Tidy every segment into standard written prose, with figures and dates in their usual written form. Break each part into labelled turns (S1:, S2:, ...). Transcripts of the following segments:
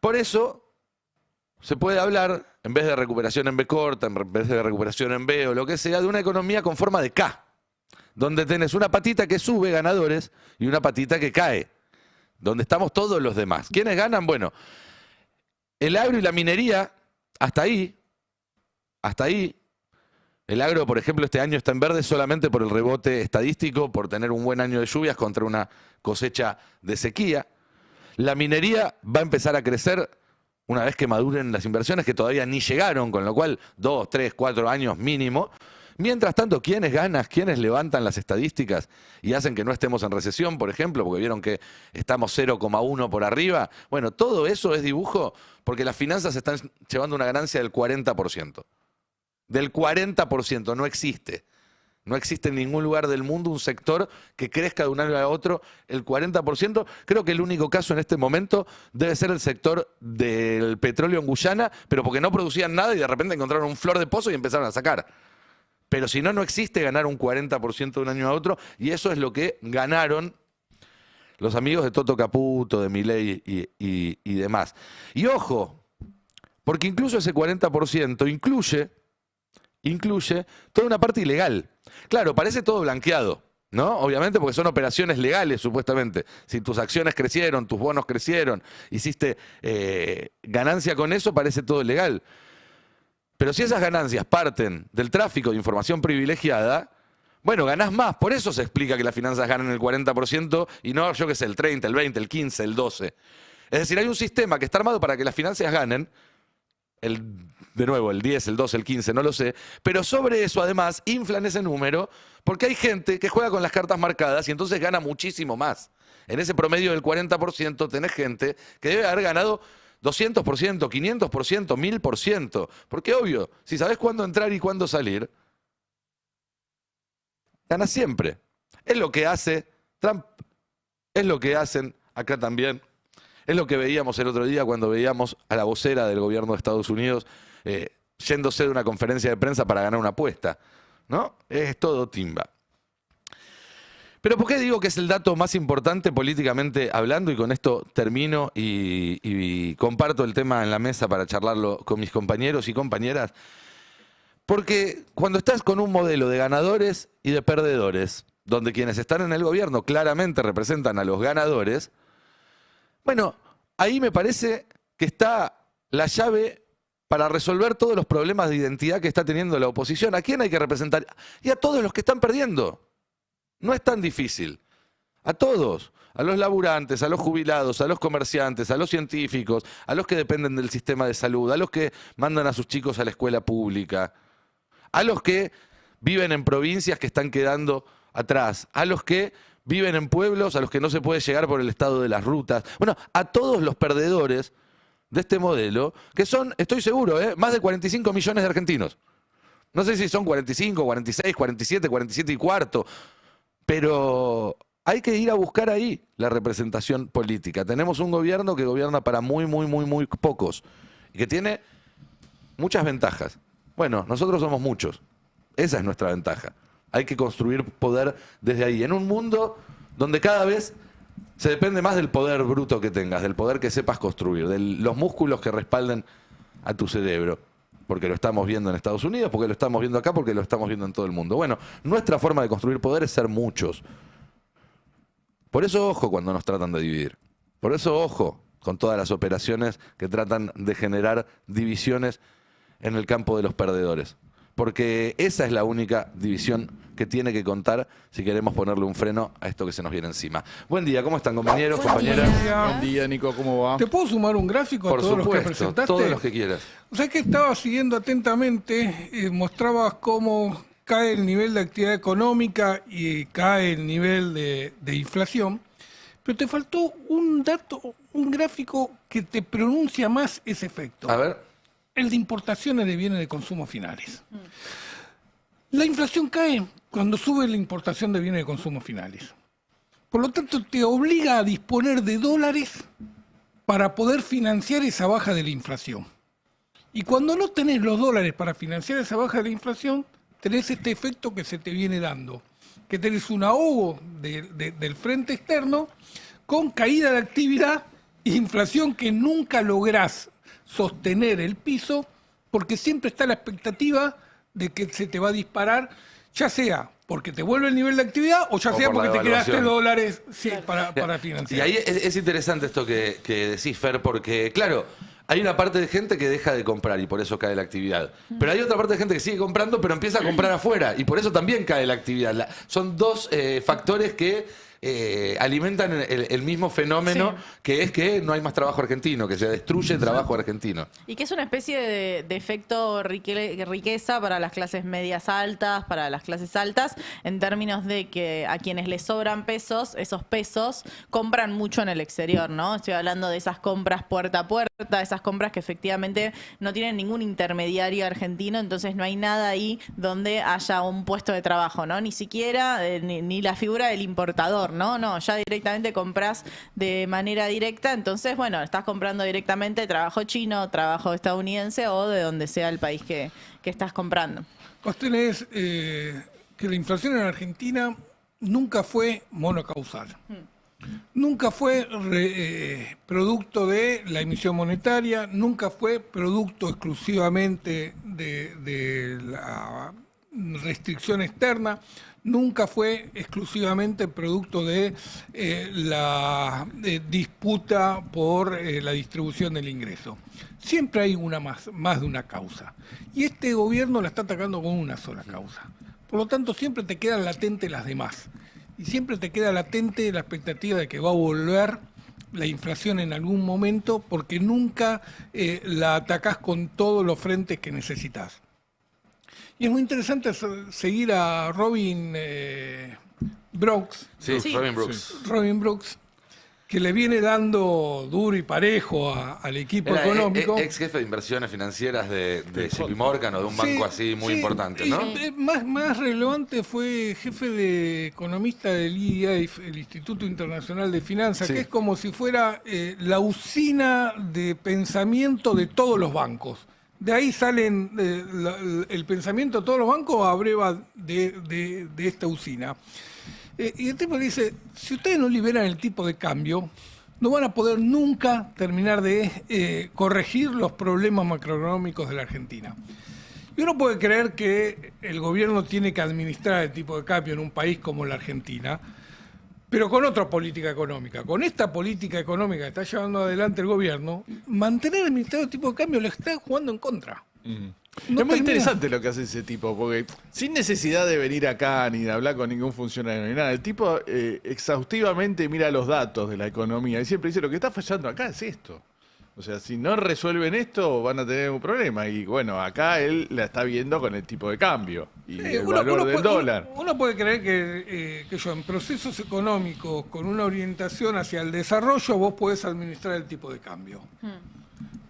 S1: Por eso se puede hablar, en vez de recuperación en B corta, en vez de recuperación en B o lo que sea, de una economía con forma de K, donde tenés una patita que sube, ganadores, y una patita que cae, donde estamos todos los demás. ¿Quiénes ganan? Bueno, el agro y la minería, hasta ahí. El agro, por ejemplo, este año está en verde solamente por el rebote estadístico, por tener un buen año de lluvias contra una cosecha de sequía. La minería va a empezar a crecer una vez que maduren las inversiones, que todavía ni llegaron, con lo cual 2, 3, 4 años mínimo. Mientras tanto, ¿quiénes ganan? ¿Quiénes levantan las estadísticas y hacen que no estemos en recesión, por ejemplo? Porque vieron que estamos 0,1 por arriba. Bueno, todo eso es dibujo porque las finanzas están llevando una ganancia del 40%. Del 40%, no existe. No existe en ningún lugar del mundo un sector que crezca de un año a otro el 40%. Creo que el único caso en este momento debe ser el sector del petróleo en Guyana, pero porque no producían nada y de repente encontraron un flor de pozo y empezaron a sacar. Pero si no, no existe ganar un 40% de un año a otro, y eso es lo que ganaron los amigos de Toto Caputo, de Milei y demás. Y ojo, porque incluso ese 40% incluye toda una parte ilegal. Claro, parece todo blanqueado, ¿no? Obviamente porque son operaciones legales, supuestamente. Si tus acciones crecieron, tus bonos crecieron, hiciste ganancia con eso, parece todo legal. Pero si esas ganancias parten del tráfico de información privilegiada, bueno, ganás más. Por eso se explica que las finanzas ganan el 40% y no, yo qué sé, el 30, el 20, el 15, el 12. Es decir, hay un sistema que está armado para que las finanzas ganen, de nuevo, el 10, el 12, el 15, no lo sé, pero sobre eso además inflan ese número porque hay gente que juega con las cartas marcadas y entonces gana muchísimo más. En ese promedio del 40% tenés gente que debe haber ganado 200%, 500%, 1000%. Porque obvio, si sabés cuándo entrar y cuándo salir, ganas siempre. Es lo que hace Trump, es lo que hacen acá también. Es lo que veíamos el otro día cuando veíamos a la vocera del gobierno de Estados Unidos yéndose de una conferencia de prensa para ganar una apuesta, ¿no? Es todo timba. Pero ¿por qué digo que es el dato más importante políticamente hablando? Y con esto termino y comparto el tema en la mesa para charlarlo con mis compañeros y compañeras. Porque cuando estás con un modelo de ganadores y de perdedores, donde quienes están en el gobierno claramente representan a los ganadores, bueno, ahí me parece que está la llave para resolver todos los problemas de identidad que está teniendo la oposición. ¿A quién hay que representar? Y a todos los que están perdiendo. No es tan difícil. A todos. A los laburantes, a los jubilados, a los comerciantes, a los científicos, a los que dependen del sistema de salud, a los que mandan a sus chicos a la escuela pública, a los que viven en provincias que están quedando atrás, a los que viven en pueblos a los que no se puede llegar por el estado de las rutas. Bueno, a todos los perdedores de este modelo, que son, estoy seguro, más de 45 millones de argentinos. No sé si son 45, 46, 47, 47 y cuarto, pero hay que ir a buscar ahí la representación política. Tenemos un gobierno que gobierna para muy pocos y que tiene muchas ventajas. Bueno, nosotros somos muchos. Esa es nuestra ventaja. Hay que construir poder desde ahí. En un mundo donde cada vez se depende más del poder bruto que tengas, del poder que sepas construir, de los músculos que respalden a tu cerebro. Porque lo estamos viendo en Estados Unidos, porque lo estamos viendo acá, porque lo estamos viendo en todo el mundo. Bueno, nuestra forma de construir poder es ser muchos. Por eso ojo cuando nos tratan de dividir. Por eso ojo con todas las operaciones que tratan de generar divisiones en el campo de los perdedores. Porque esa es la única división que tiene que contar si queremos ponerle un freno a esto que se nos viene encima. Buen día, ¿cómo están, compañeros, compañeras?
S2: Buen día, Nico, ¿cómo va?
S3: ¿Te puedo sumar un gráfico a
S1: Por
S3: todos los que
S1: supuesto,
S3: presentaste?
S1: todos los que quieras.
S3: O sea que estaba siguiendo atentamente, mostrabas cómo cae el nivel de actividad económica y cae el nivel de inflación, pero te faltó un dato, un gráfico que te pronuncia más ese efecto.
S1: A ver.
S3: El de importaciones de bienes de consumo finales. La inflación cae cuando sube la importación de bienes de consumo finales. Por lo tanto, te obliga a disponer de dólares para poder financiar esa baja de la inflación. Y cuando no tenés los dólares para financiar esa baja de la inflación, tenés este efecto que se te viene dando, que tenés un ahogo del frente externo con caída de actividad inflación que nunca lográs sostener el piso porque siempre está la expectativa de que se te va a disparar, ya sea porque te vuelve el nivel de actividad o ya
S1: O
S3: sea
S1: por la
S3: porque te quedaste
S1: devaluación.
S3: dólares para financiar.
S1: Y ahí es interesante esto que decís, Fer, porque, claro, hay una parte de gente que deja de comprar y por eso cae la actividad. Pero hay otra parte de gente que sigue comprando, pero empieza a comprar afuera y por eso también cae la actividad. Son dos factores que alimentan el mismo fenómeno, que es que no hay más trabajo argentino, que se destruye el trabajo argentino.
S2: Y que es una especie de efecto riqueza para las clases medias altas, para las clases altas, en términos de que a quienes les sobran pesos, esos pesos compran mucho en el exterior, ¿no? Estoy hablando de esas compras puerta a puerta, esas compras que efectivamente no tienen ningún intermediario argentino, entonces no hay nada ahí donde haya un puesto de trabajo, ¿no? Ni siquiera ni la figura del importador, ¿no? Ya directamente compras de manera directa, entonces, bueno, estás comprando directamente trabajo chino, trabajo estadounidense o de donde sea el país que estás comprando.
S3: Vos tenés que la inflación en Argentina nunca fue monocausal. Nunca fue producto de la emisión monetaria, nunca fue producto exclusivamente de la restricción externa, nunca fue exclusivamente producto de la disputa por la distribución del ingreso. Siempre hay más de una causa. Y este gobierno la está atacando con una sola causa. Por lo tanto, siempre te quedan latentes las demás. Y siempre te queda latente la expectativa de que va a volver la inflación en algún momento porque nunca la atacás con todos los frentes que necesitas. Y es muy interesante seguir a Robin Brooks.
S1: Sí, Robin Brooks.
S3: Robin Brooks, que le viene dando duro y parejo al equipo
S1: Era
S3: económico.
S1: ex jefe de inversiones financieras de JP Morgan o de un banco así muy importante, ¿no?
S3: Más relevante fue jefe de economista del IIF, el Instituto Internacional de Finanzas,
S1: Sí.
S3: que es como si fuera la usina de pensamiento de todos los bancos. De ahí salen el pensamiento de todos los bancos a breva de esta usina. Y el tipo dice, si ustedes no liberan el tipo de cambio, no van a poder nunca terminar de corregir los problemas macroeconómicos de la Argentina. Y uno puede creer que el gobierno tiene que administrar el tipo de cambio en un país como la Argentina, pero con otra política económica. Con esta política económica que está llevando adelante el gobierno, mantener el Ministerio de Tipo de Cambio le está jugando en contra. No
S4: es muy
S3: termina.
S4: interesante lo que hace ese tipo, porque sin necesidad de venir acá ni de hablar con ningún funcionario ni nada, el tipo exhaustivamente mira los datos de la economía y siempre dice, lo que está fallando acá es esto. O sea, si no resuelven esto, van a tener un problema. Y bueno, acá él la está viendo con el tipo de cambio y el valor del dólar.
S3: Uno puede creer que yo, en procesos económicos con una orientación hacia el desarrollo, vos podés administrar el tipo de cambio.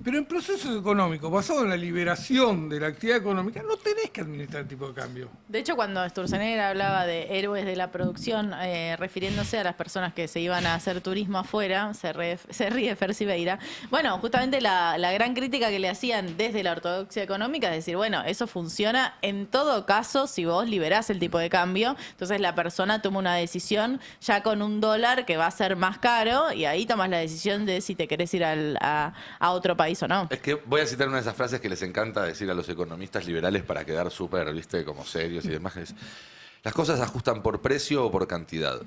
S3: Pero en procesos económicos basados en la liberación de la actividad económica, no tenés que administrar el tipo de cambio.
S2: De hecho, cuando Sturzenegger hablaba de héroes de la producción, refiriéndose a las personas que se iban a hacer turismo afuera, se ríe Fer Siveira. Bueno, justamente la gran crítica que le hacían desde la ortodoxia económica es decir, bueno, eso funciona en todo caso si vos liberás el tipo de cambio. Entonces la persona toma una decisión ya con un dólar que va a ser más caro y ahí tomas la decisión de si te querés ir a otro país o no.
S1: Es que voy a citar una de esas frases que les encanta decir a los economistas liberales para quedar súper, viste, como serios y demás. Es, las cosas se ajustan por precio o por cantidad.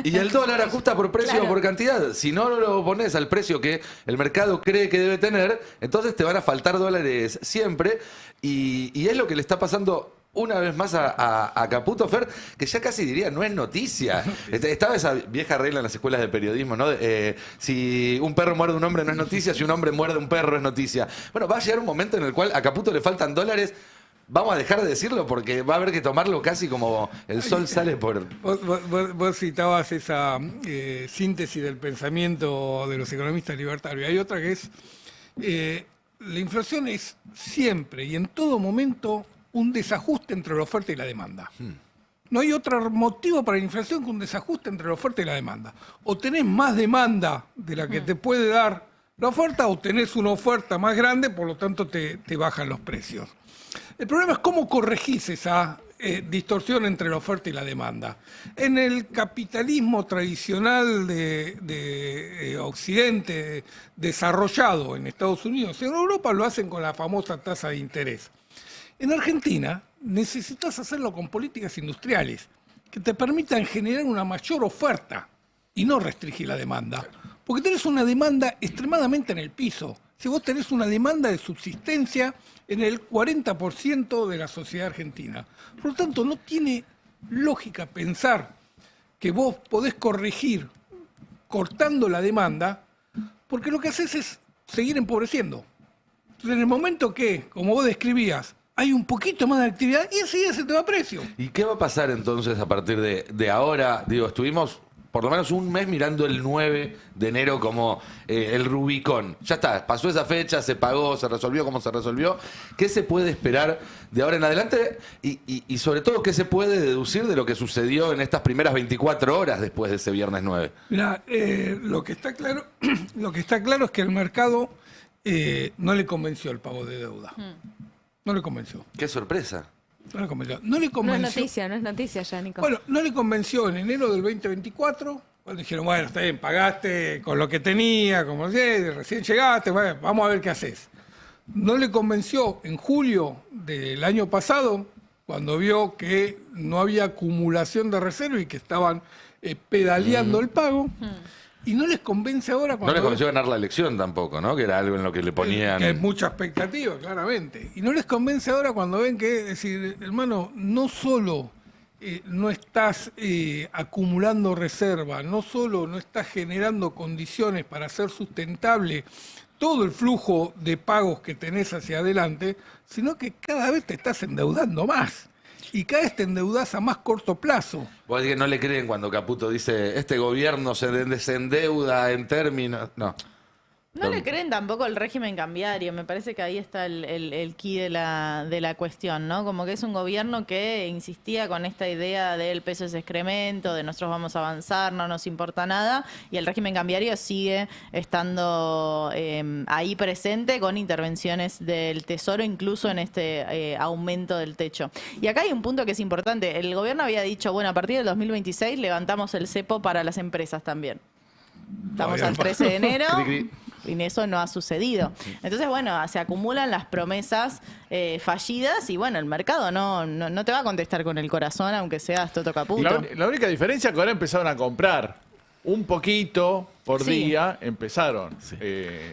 S1: Y el dólar ajusta por precio o por cantidad. Si no lo pones al precio que el mercado cree que debe tener, entonces te van a faltar dólares siempre. Y es lo que le está pasando una vez más a Caputo, Fer, que ya casi diría, no es noticia. Estaba esa vieja regla en las escuelas de periodismo, ¿no? Si un perro muerde a un hombre no es noticia, si un hombre muerde a un perro es noticia. Bueno, va a llegar un momento en el cual a Caputo le faltan dólares. Vamos a dejar de decirlo porque va a haber que tomarlo casi como el sol sale por...
S3: Vos citabas esa síntesis del pensamiento de los economistas libertarios. Hay otra que es, la inflación es siempre y en todo momento un desajuste entre la oferta y la demanda. No hay otro motivo para la inflación que un desajuste entre la oferta y la demanda. O tenés más demanda de la que te puede dar la oferta o tenés una oferta más grande, por lo tanto te bajan los precios. El problema es cómo corregís esa distorsión entre la oferta y la demanda. En el capitalismo tradicional de Occidente, desarrollado en Estados Unidos y en Europa, lo hacen con la famosa tasa de interés. En Argentina necesitas hacerlo con políticas industriales que te permitan generar una mayor oferta y no restringir la demanda. Porque tenés una demanda extremadamente en el piso. Si vos tenés una demanda de subsistencia en el 40% de la sociedad argentina. Por lo tanto, no tiene lógica pensar que vos podés corregir cortando la demanda, porque lo que haces es seguir empobreciendo. Entonces, en el momento que, como vos describías, hay un poquito más de actividad y enseguida se te va a precio.
S1: ¿Y qué va a pasar entonces a partir de ahora? Digo, estuvimos por lo menos un mes mirando el 9 de enero como el Rubicón. Ya está, pasó esa fecha, se pagó, se resolvió como se resolvió. ¿Qué se puede esperar de ahora en adelante? Y sobre todo, ¿qué se puede deducir de lo que sucedió en estas primeras 24 horas después de ese viernes 9?
S3: Mirá, lo que está claro es que el mercado no le convenció el pago de deuda. No le convenció.
S1: ¡Qué sorpresa!
S3: No le convenció. No le
S5: No
S3: convenció.
S5: es noticia ya, Nico.
S3: Bueno, no le convenció en enero del 2024, cuando dijeron, bueno, está bien, pagaste con lo que tenía, como recién llegaste, bueno, vamos a ver qué haces. No le convenció en julio del año pasado, cuando vio que no había acumulación de reserva y que estaban pedaleando el pago. Y no les convence ahora cuando...
S1: No les convenció ganar la elección tampoco, ¿no? Que era algo en lo que le ponían...
S3: Que hay mucha expectativa, claramente. Y no les convence ahora cuando ven que, es decir, hermano, no solo no estás acumulando reserva, no solo no estás generando condiciones para hacer sustentable todo el flujo de pagos que tenés hacia adelante, sino que cada vez te estás endeudando más. Y cada vez te endeudás a más corto plazo.
S1: Vos decís que no le creen cuando Caputo dice este gobierno se desendeuda en términos...
S2: No le creen tampoco el régimen cambiario, me parece que ahí está el key de la cuestión, ¿no? Como que es un gobierno que insistía con esta idea del peso es excremento, de nosotros vamos a avanzar, no nos importa nada, y el régimen cambiario sigue estando ahí presente con intervenciones del Tesoro, incluso en este aumento del techo. Y acá hay un punto que es importante, el gobierno había dicho, bueno, a partir del 2026 levantamos el cepo para las empresas también. Estamos al 13 de enero. Y eso no ha sucedido. Entonces, bueno, se acumulan las promesas fallidas y, bueno, el mercado no te va a contestar con el corazón, aunque seas Toto Caputo.
S4: La única diferencia es que ahora empezaron a comprar un poquito por día, empezaron.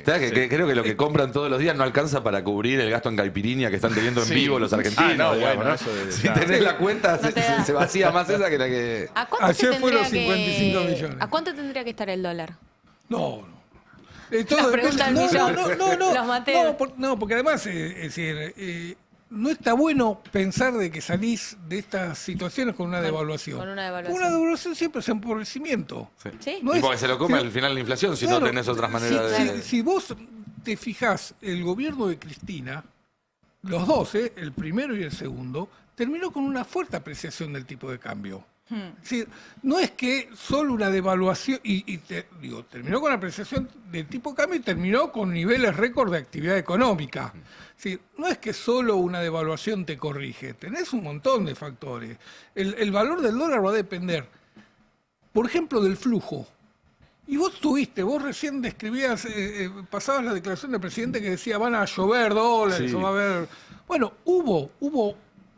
S1: Creo que lo que compran todos los días no alcanza para cubrir el gasto en caipirinha que están teniendo en vivo los argentinos.
S4: No,
S1: digamos,
S4: bueno,
S1: ¿no?
S4: eso de,
S1: si tenés la cuenta, se vacía más esa que la que...
S5: ¿A cuánto
S3: Ayer
S5: se
S3: fueron
S5: tendría
S3: 55 millones.
S5: ¿A cuánto tendría que estar el dólar?
S3: No.
S5: La pregunta del millón. Los Mateo.
S3: No, porque además, es decir, no está bueno pensar de que salís de estas situaciones con una devaluación.
S5: Con una devaluación.
S3: Una devaluación siempre es empobrecimiento.
S5: ¿Sí?
S3: No
S1: y
S3: es-
S1: porque se lo come
S3: si-
S1: al final la inflación si
S3: claro,
S1: no tenés otras maneras de...
S3: Si vos te fijás, el gobierno de Cristina, los dos, el primero y el segundo, terminó con una fuerte apreciación del tipo de cambio. Es decir, no es que solo una devaluación, terminó con apreciación del tipo de cambio y terminó con niveles récord de actividad económica. Es decir, no es que solo una devaluación te corrige, tenés un montón de factores. El valor del dólar va a depender, por ejemplo, del flujo. Y vos recién describías, pasabas la declaración del presidente que decía van a llover dólares,
S1: Sí.
S3: o va a haber... Bueno, hubo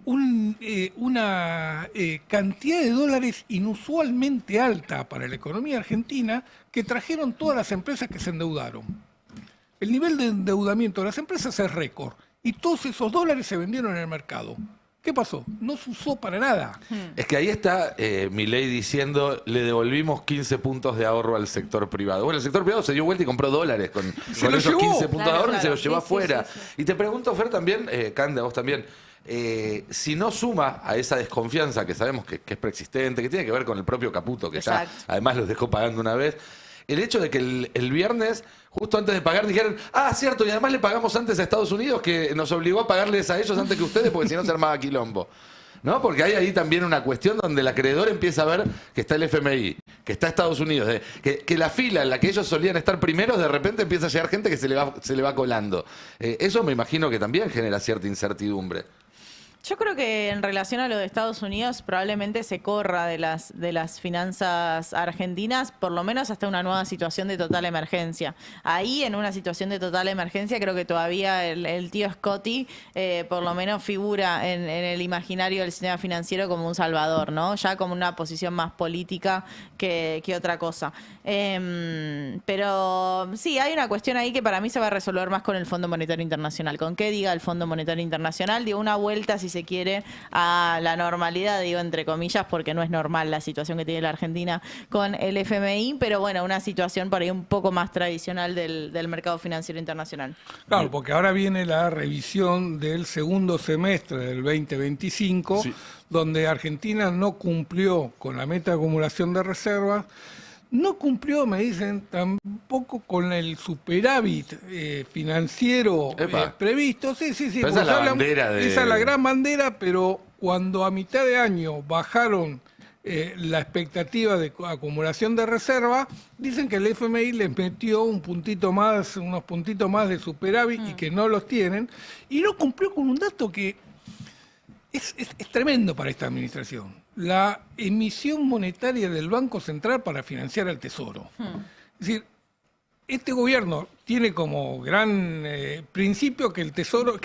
S3: una cantidad de dólares inusualmente alta para la economía argentina que trajeron todas las empresas que se endeudaron. El nivel de endeudamiento de las empresas es récord y todos esos dólares se vendieron en el mercado. ¿Qué pasó? No se usó para nada.
S1: Es que ahí está Milei diciendo, le devolvimos 15 puntos de ahorro al sector privado. Bueno, el sector privado se dio vuelta y compró dólares con
S3: lo
S1: esos
S3: llevó.
S1: 15 puntos de
S2: Claro,
S1: ahorro y se
S2: claro.
S1: los llevó
S2: Sí,
S1: afuera.
S2: sí.
S1: Y te pregunto, Fer, también, Cande, a vos también, si no suma a esa desconfianza que sabemos que es preexistente, que tiene que ver con el propio Caputo, que
S2: Exacto.
S1: ya además los dejó pagando una vez, el hecho de que el viernes, justo antes de pagar, dijeron, cierto, y además le pagamos antes a Estados Unidos, que nos obligó a pagarles a ellos antes que ustedes, porque si no se armaba quilombo. ¿No? Porque hay ahí también una cuestión donde el acreedor empieza a ver que está el FMI, que está Estados Unidos, que la fila en la que ellos solían estar primeros, de repente empieza a llegar gente que se le va colando. Eso me imagino que también genera cierta incertidumbre.
S2: Yo creo que en relación a lo de Estados Unidos probablemente se corra de las finanzas argentinas, por lo menos hasta una nueva situación de total emergencia. Ahí, en una situación de total emergencia, creo que todavía el tío Scotty por lo menos figura en el imaginario del sistema financiero como un salvador, ¿no? Ya como una posición más política que otra cosa. Pero sí, hay una cuestión ahí que para mí se va a resolver más con el Fondo Monetario Internacional. ¿Con qué diga el Fondo Monetario Internacional? Digo, una vuelta, si se quiere, a la normalidad, digo entre comillas, porque no es normal la situación que tiene la Argentina con el FMI, pero bueno, una situación por ahí un poco más tradicional del mercado financiero internacional.
S3: Claro, porque ahora viene la revisión del segundo semestre del 2025,
S4: Sí.
S3: donde Argentina no cumplió con la meta de acumulación de reservas, no cumplió, me dicen, tampoco con el superávit financiero
S1: Epa.
S3: previsto. Sí, sí, sí.
S1: Pero esa
S3: porque
S1: es la
S3: hablan-
S1: bandera de-
S3: esa es la gran bandera, pero cuando a mitad de año bajaron la expectativa de acumulación de reserva, dicen que el FMI les metió un puntito más, unos puntitos más de superávit y que no los tienen, y no cumplió con un dato que es tremendo para esta administración. La emisión monetaria del Banco Central para financiar al Tesoro. Es decir, este gobierno tiene como gran principio que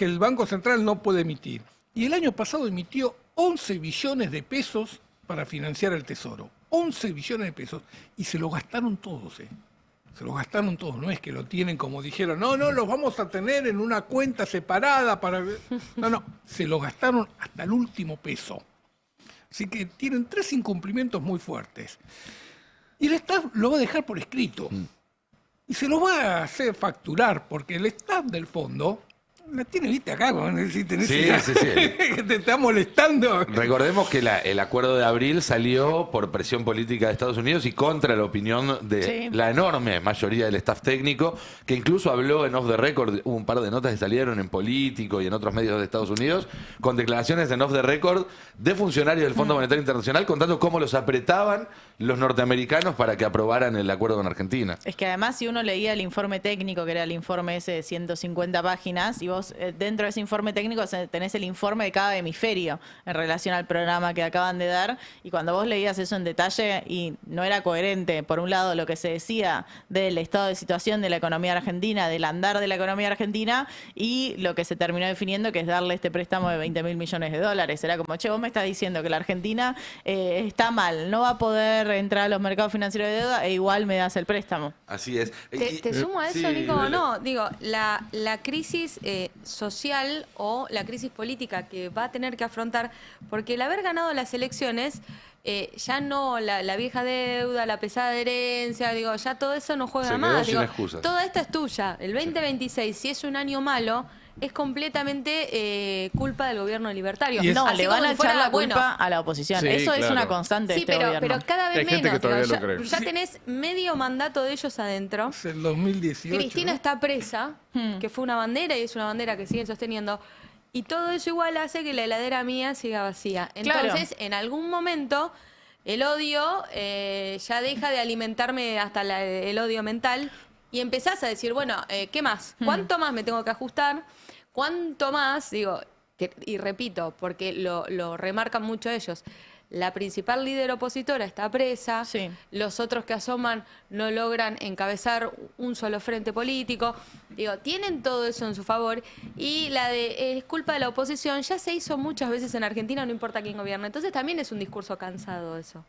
S3: el Banco Central no puede emitir. Y el año pasado emitió 11 billones de pesos para financiar el Tesoro. 11 billones de pesos. Y se lo gastaron todos, ¿eh? Se lo gastaron todos. No es que lo tienen como dijeron, no, los vamos a tener en una cuenta separada para... No, se lo gastaron hasta el último peso. Así que tienen 3 incumplimientos muy fuertes. Y el staff lo va a dejar por escrito. Y se lo va a hacer facturar, porque el staff del fondo la tiene, viste, acá, ¿no? Si tenés
S1: Sí,
S3: idea,
S1: sí, sí.
S3: que te está molestando.
S1: Recordemos que el acuerdo de abril salió por presión política de Estados Unidos y contra la opinión de
S2: Sí.
S1: la enorme mayoría del staff técnico, que incluso habló en Off the Record. Hubo un par de notas que salieron en Político y en otros medios de Estados Unidos, con declaraciones en Off the Record de funcionarios del Fondo Monetario Internacional contando cómo los apretaban los norteamericanos para que aprobaran el acuerdo con Argentina.
S2: Es que además, si uno leía el informe técnico, que era el informe ese de 150 páginas, y vos dentro de ese informe técnico tenés el informe de cada hemisferio en relación al programa que acaban de dar, y cuando vos leías eso en detalle, y no era coherente, por un lado, lo que se decía del estado de situación de la economía argentina, del andar de la economía argentina, y lo que se terminó definiendo, que es darle este préstamo de 20.000 millones de dólares. Era como, che, vos me estás diciendo que la Argentina está mal, no va a poder entrar a los mercados financieros de deuda, e igual me das el préstamo.
S1: Así es.
S5: Te sumo a eso,
S1: Sí,
S5: Nico,
S1: dale.
S5: no, digo, la crisis social o la crisis política que va a tener que afrontar, porque el haber ganado las elecciones, ya no la vieja deuda, la pesada herencia, digo, ya todo eso no juega
S1: Se quedó
S5: más.
S1: sin
S5: Digo,
S1: excusas.
S5: toda esta es tuya. El 2026, si es un año malo, es completamente culpa del gobierno libertario.
S3: Y es-
S2: No,
S5: Así
S2: le van
S5: como
S2: a
S5: si
S2: echar
S5: fuera,
S2: la culpa
S5: bueno,
S2: a la oposición.
S4: Sí,
S2: Eso es
S4: claro.
S2: una constante de
S5: sí,
S2: este
S5: pero
S2: gobierno.
S5: cada vez
S4: Hay gente
S5: menos.
S4: que todavía
S5: digo,
S4: lo cree.
S5: ya tenés medio mandato de ellos adentro.
S3: Es el 2018.
S5: Cristina
S3: ¿no?
S5: está presa, que fue una bandera y es una bandera que siguen sosteniendo. Y todo eso igual hace que la heladera mía siga vacía.
S2: Claro.
S5: Entonces, en algún momento, el odio ya deja de alimentarme hasta el odio mental y empezás a decir, bueno, ¿qué más? ¿Cuánto más me tengo que ajustar? ¿Cuánto más? Digo, y repito, porque lo remarcan mucho ellos. La principal líder opositora está presa,
S2: Sí.
S5: los otros que asoman no logran encabezar un solo frente político. Digo, tienen todo eso en su favor y la de es culpa de la oposición ya se hizo muchas veces en Argentina, no importa quién gobierna. Entonces también es un discurso cansado eso.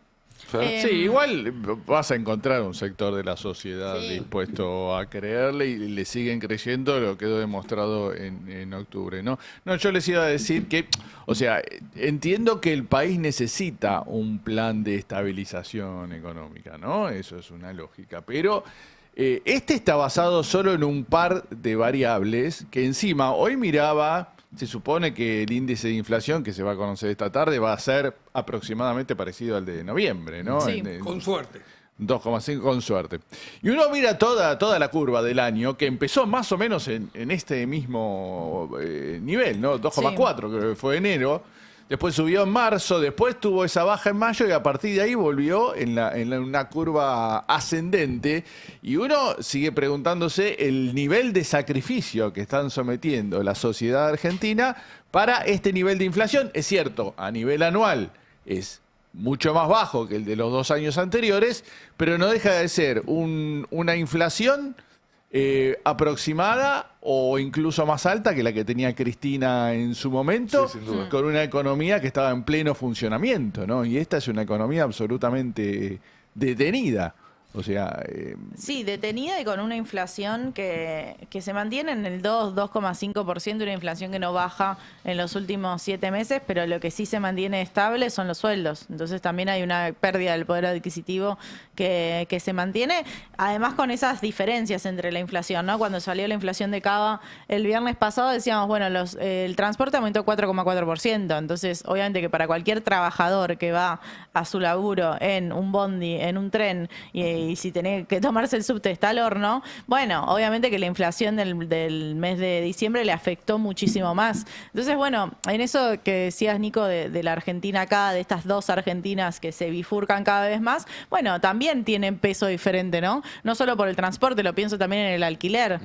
S1: Fer.
S4: Sí, igual vas a encontrar un sector de la sociedad
S5: Sí.
S4: dispuesto a creerle y le siguen creyendo, lo quedó demostrado en octubre, ¿no? No, yo les iba a decir que, o sea, entiendo que el país necesita un plan de estabilización económica, ¿no? Eso es una lógica, pero este está basado solo en un par de variables que encima hoy miraba. Se supone que el índice de inflación que se va a conocer esta tarde va a ser aproximadamente parecido al de noviembre, ¿no?
S2: Sí,
S3: Con suerte.
S4: 2,5 con suerte. Y uno mira toda la curva del año, que empezó más o menos en este mismo nivel, ¿no? 2,4 que fue enero. después subió en marzo, después tuvo esa baja en mayo y a partir de ahí volvió en una curva ascendente. Y uno sigue preguntándose el nivel de sacrificio que están sometiendo la sociedad argentina para este nivel de inflación. Es cierto, a nivel anual es mucho más bajo que el de los 2 años anteriores, pero no deja de ser una inflación aproximada o incluso más alta que la que tenía Cristina en su momento,
S1: Sí, sin duda.
S4: con una economía que estaba en pleno funcionamiento, ¿no? Y esta es una economía absolutamente detenida. O sea,
S2: Sí, detenida y con una inflación que se mantiene en el 2,5%, una inflación que no baja en los últimos 7 meses, pero lo que sí se mantiene estable son los sueldos. Entonces también hay una pérdida del poder adquisitivo que se mantiene, además con esas diferencias entre la inflación, ¿no? Cuando salió la inflación de Cava el viernes pasado decíamos, bueno, el transporte aumentó 4,4%, entonces obviamente que para cualquier trabajador que va a su laburo en un bondi, en un tren, y si tiene que tomarse el subte está al horno, bueno, obviamente que la inflación del mes de diciembre le afectó muchísimo más. Entonces, bueno, en eso que decías, Nico, de la Argentina acá, de estas dos Argentinas que se bifurcan cada vez más, bueno, también tienen peso diferente, ¿no? No solo por el transporte, lo pienso también en el alquiler.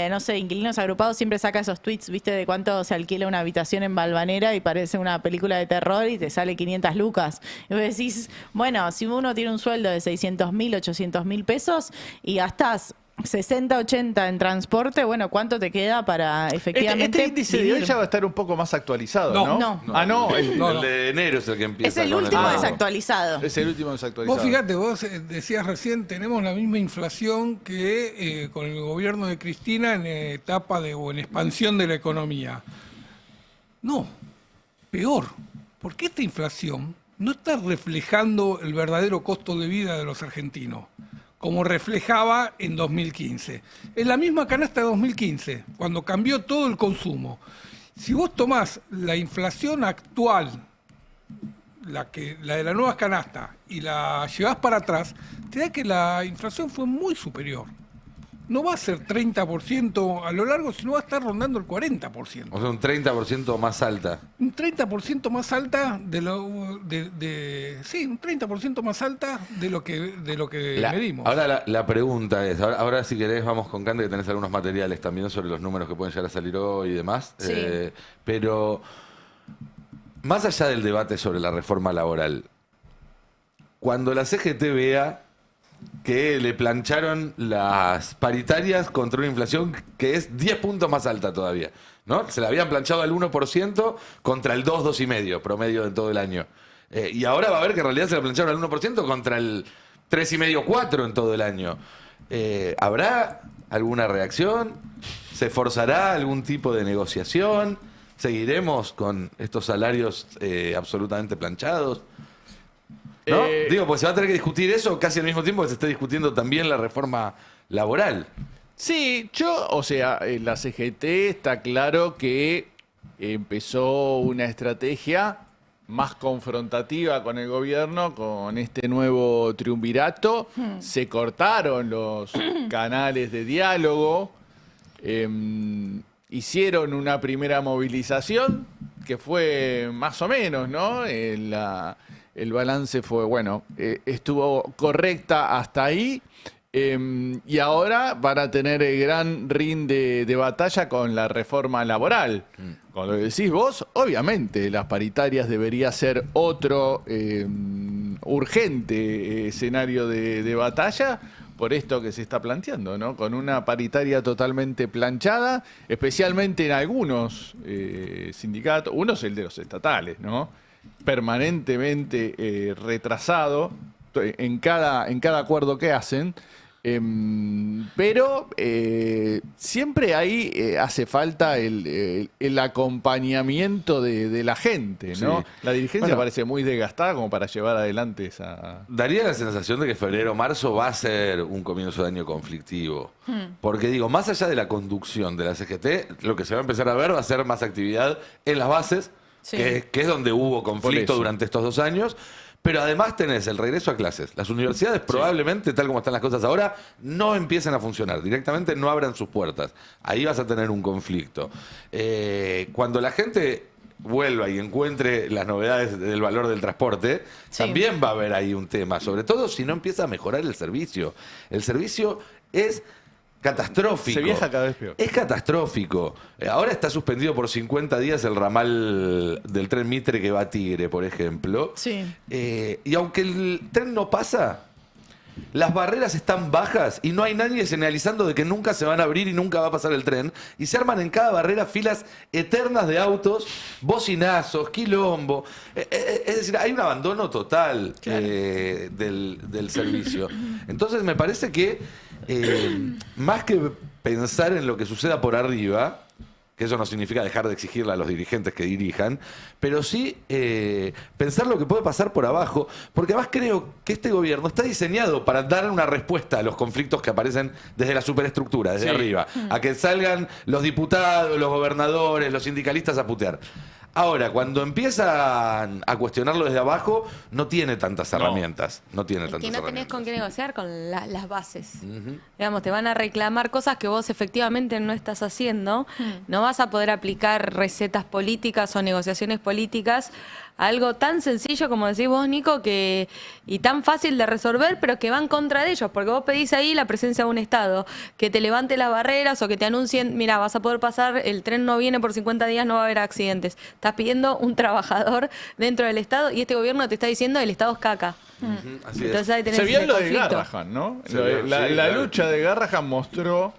S2: No sé, Inquilinos Agrupados siempre saca esos tweets, ¿viste? De cuánto se alquila una habitación en Balvanera y parece una película de terror y te sale 500 lucas. Y vos decís, bueno, si uno tiene un sueldo de 600.000, 800.000 pesos y gastás 60, 80 en transporte, bueno, ¿cuánto te queda para efectivamente
S4: este índice de hoy
S2: vivir?
S4: ya va a estar un poco más actualizado, ¿no?
S2: No.
S4: Ah, no,
S1: El de enero es el que empieza.
S2: Es el
S1: con
S2: último
S1: nuevo.
S2: desactualizado.
S4: es el último desactualizado.
S3: Vos fíjate, vos decías recién, tenemos la misma inflación que con el gobierno de Cristina en etapa o en expansión de la economía. No, peor, porque esta inflación no está reflejando el verdadero costo de vida de los argentinos, como reflejaba en 2015. Es la misma canasta de 2015, cuando cambió todo el consumo. Si vos tomás la inflación actual, la de la nueva canasta, y la llevás para atrás, te da que la inflación fue muy superior. No va a ser 30% a lo largo, sino va a estar rondando el 40%.
S1: O sea, un 30% más alta.
S3: Un 30% más alta sí, un 30% más alta de lo que medimos.
S1: Ahora la pregunta es, ahora si querés vamos con Cande, que tenés algunos materiales también sobre los números que pueden llegar a salir hoy y demás.
S2: Sí.
S1: Pero más allá del debate sobre la reforma laboral, cuando la CGT vea que le plancharon las paritarias contra una inflación que es 10 puntos más alta todavía, ¿no? Se la habían planchado al 1% contra el 2,5% promedio de todo el año. Y ahora va a ver que en realidad se la plancharon al 1% contra el 3,5%, 4% en todo el año. ¿Habrá alguna reacción? ¿Se forzará algún tipo de negociación? ¿Seguiremos con estos salarios absolutamente planchados? ¿No? Digo, pues se va a tener que discutir eso casi al mismo tiempo que se está discutiendo también la reforma laboral.
S4: Sí, o sea, la CGT está claro que empezó una estrategia más confrontativa con el gobierno, con este nuevo triunvirato. Se cortaron los canales de diálogo, hicieron una primera movilización que fue más o menos, ¿no? El balance fue, bueno, estuvo correcta hasta ahí. Y ahora van a tener el gran ring de batalla con la reforma laboral. Cuando decís vos, obviamente las paritarias debería ser otro urgente escenario de batalla por esto que se está planteando, ¿no? Con una paritaria totalmente planchada, especialmente en algunos sindicatos, uno es el de los estatales, ¿no? Permanentemente retrasado en cada acuerdo que hacen. Pero siempre ahí hace falta el acompañamiento de la gente, ¿no?
S1: Sí.
S4: La dirigencia
S1: Bueno,
S4: parece muy desgastada como para llevar adelante esa...
S1: Daría la sensación de que febrero-marzo va a ser un comienzo de año conflictivo. Porque digo, más allá de la conducción de la CGT, lo que se va a empezar a ver va a ser más actividad en las bases,
S2: Sí.
S1: que es donde hubo conflicto
S4: eso.
S1: durante estos 2 años. Pero además tenés el regreso a clases. Las universidades probablemente, tal como están las cosas ahora, no empiecen a funcionar. Directamente no abran sus puertas. Ahí vas a tener un conflicto. Cuando la gente vuelva y encuentre las novedades del valor del transporte,
S2: Sí.
S1: también va a haber ahí un tema, sobre todo si no empieza a mejorar el servicio. El servicio es catastrófico.
S4: Se viaja cada vez peor.
S1: Es catastrófico. Ahora está suspendido por 50 días el ramal del tren Mitre que va a Tigre, por ejemplo.
S2: Sí.
S1: Y aunque el tren no pasa, las barreras están bajas y no hay nadie señalizando de que nunca se van a abrir y nunca va a pasar el tren. Y se arman en cada barrera filas eternas de autos, bocinazos, quilombo. Es decir, hay un abandono total del servicio. Entonces me parece que más que pensar en lo que suceda por arriba, que eso no significa dejar de exigirle a los dirigentes que dirijan, pero sí pensar lo que puede pasar por abajo, porque además creo que este gobierno está diseñado para dar una respuesta a los conflictos que aparecen desde la superestructura, desde
S4: Sí.
S1: arriba, a que salgan los diputados, los gobernadores, los sindicalistas a putear. Ahora, cuando empiezan a cuestionarlo desde abajo, no tiene tantas herramientas. No tiene
S5: Es
S1: tantas
S5: que no tenés
S1: herramientas.
S5: con qué negociar con las bases. Digamos, te van a reclamar cosas que vos efectivamente no estás haciendo. No vas a poder aplicar recetas políticas o negociaciones políticas a algo tan sencillo como decís vos, Nico, y tan fácil de resolver, pero que va en contra de ellos. Porque vos pedís ahí la presencia de un Estado que te levante las barreras o que te anuncien, mira, vas a poder pasar, el tren no viene por 50 días, no va a haber accidentes. Estás pidiendo un trabajador dentro del Estado y este gobierno te está diciendo el Estado es caca.
S1: Ujú, así es.
S5: Entonces ahí tenés
S4: Se vio
S5: ese
S4: lo de
S5: conflicto.
S4: Garrahan, ¿no?
S1: Se vio,
S4: La
S1: sí, claro.
S4: lucha de Garrahan mostró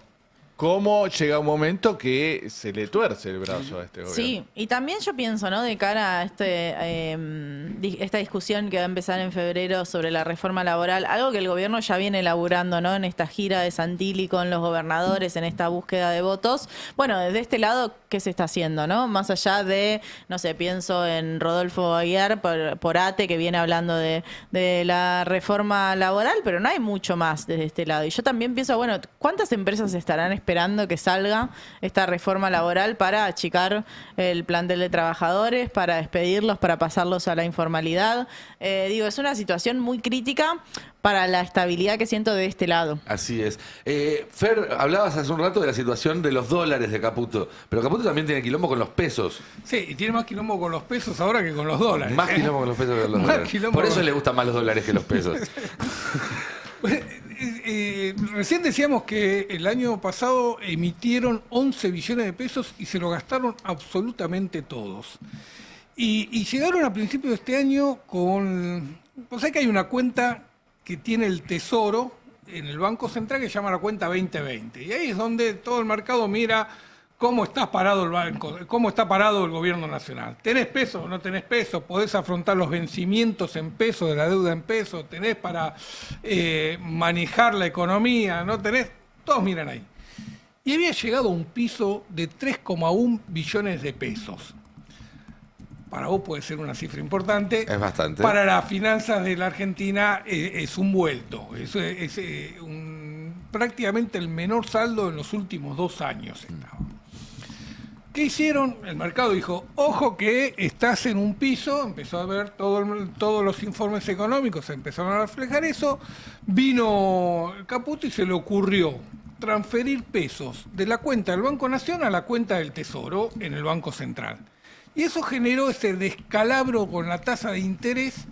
S4: cómo llega un momento que se le tuerce el brazo a este gobierno.
S2: Sí, y también yo pienso, ¿no? De cara a esta discusión que va a empezar en febrero sobre la reforma laboral, algo que el gobierno ya viene elaborando, ¿no? En esta gira de Santilli con los gobernadores, en esta búsqueda de votos. Bueno, desde este lado, ¿qué se está haciendo, no? Más allá de, no sé, pienso en Rodolfo Aguiar por ATE, que viene hablando de la reforma laboral, pero no hay mucho más desde este lado. Y yo también pienso, bueno, ¿cuántas empresas estarán esperando que salga esta reforma laboral para achicar el plantel de trabajadores, para despedirlos, para pasarlos a la informalidad? Digo, es una situación muy crítica para la estabilidad que siento de este lado.
S1: Así es. Fer, hablabas hace un rato de la situación de los dólares de Caputo, pero Caputo también tiene quilombo con los pesos.
S3: Sí, y tiene más quilombo con los pesos ahora que con los dólares.
S1: Más quilombo con los pesos que con los
S3: Más
S1: dólares.
S3: quilombo
S1: Por eso
S3: con-
S1: le gustan más los dólares que los pesos.
S3: Recién decíamos que el año pasado emitieron 11 billones de pesos y se lo gastaron absolutamente todos. Y llegaron a principios de este año con... Pues hay que hay una cuenta que tiene el Tesoro en el Banco Central que se llama la cuenta 2020. Y ahí es donde todo el mercado mira cómo está parado el banco, cómo está parado el gobierno nacional. ¿Tenés peso o no tenés peso? ¿Podés afrontar los vencimientos en peso de la deuda en peso? ¿Tenés para manejar la economía? ¿No tenés? Todos miran ahí. Y había llegado a un piso de 3,1 billones de pesos. Para vos puede ser una cifra importante.
S1: Es bastante.
S3: Para las finanzas de la Argentina es un vuelto. Es prácticamente el menor saldo en los últimos 2 años. ¿Qué hicieron? El mercado dijo, ojo que estás en un piso, empezó a ver todos los informes económicos, empezaron a reflejar eso, vino Caputo y se le ocurrió transferir pesos de la cuenta del Banco Nación a la cuenta del Tesoro en el Banco Central. Y eso generó ese descalabro con la tasa de interés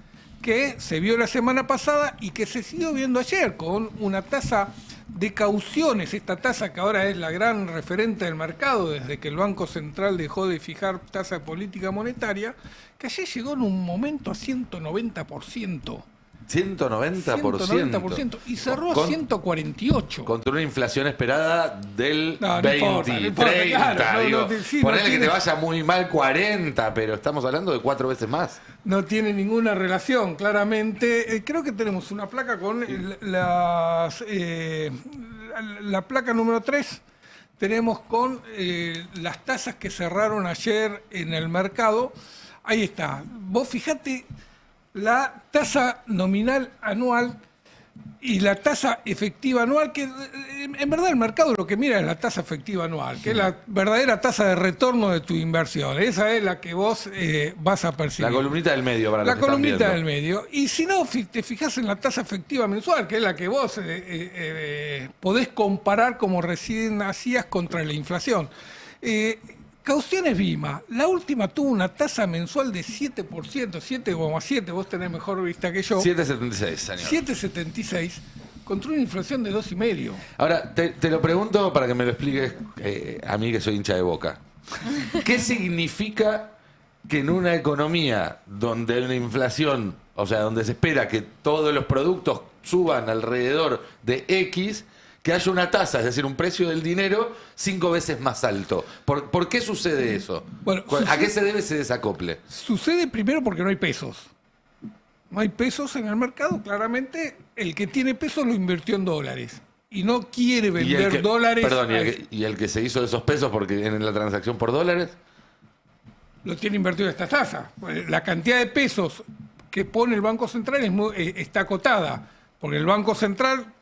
S3: que se vio la semana pasada y que se siguió viendo ayer con una tasa de cauciones, esta tasa que ahora es la gran referente del mercado desde que el Banco Central dejó de fijar tasa de política monetaria, que ayer llegó en un momento a 190%.
S1: 190%.
S3: 190%. Y cerró a 148%.
S1: Contra una inflación esperada del
S3: No, no
S1: 20,
S3: importa, no importa,
S1: 30.
S3: claro,
S1: digo,
S3: sí,
S1: ponele
S3: no
S1: que te
S3: tiene-
S1: vaya muy mal 40, pero estamos hablando de 4 veces más.
S3: No tiene ninguna relación, claramente. Creo que tenemos una placa con la placa número 3. Tenemos con las tasas que cerraron ayer en el mercado. Ahí está. Vos fijate la tasa nominal anual y la tasa efectiva anual, que en verdad el mercado lo que mira es la tasa efectiva anual, que es la verdadera tasa de retorno de tu inversión. Esa es la que vos vas a percibir.
S1: La columnita del medio para los
S3: La
S1: que están
S3: columnita
S1: viendo.
S3: del medio. Y si no, te fijas en la tasa efectiva mensual, que es la que vos podés comparar como recién hacías contra la inflación. Cauciones Vima, la última tuvo una tasa mensual de 7%, 7,7%, vos tenés mejor vista que yo.
S1: 7,76, señor.
S3: 7,76, contra una inflación de 2,5%.
S1: Ahora, te lo pregunto para que me lo expliques a mí que soy hincha de Boca. ¿Qué significa que en una economía donde hay una inflación, o sea, donde se espera que todos los productos suban alrededor de X, que haya una tasa, es decir, un precio del dinero 5 veces más alto? ¿Por qué sucede eso?
S3: Bueno,
S1: ¿A qué se debe ese desacople?
S3: Sucede primero porque no hay pesos. No hay pesos en el mercado, claramente el que tiene pesos lo invirtió en dólares y no quiere vender dólares.
S1: Perdón, ¿y el que se hizo de esos pesos porque en la transacción por dólares?
S3: Lo tiene invertido esta tasa. La cantidad de pesos que pone el Banco Central está acotada, porque el Banco Central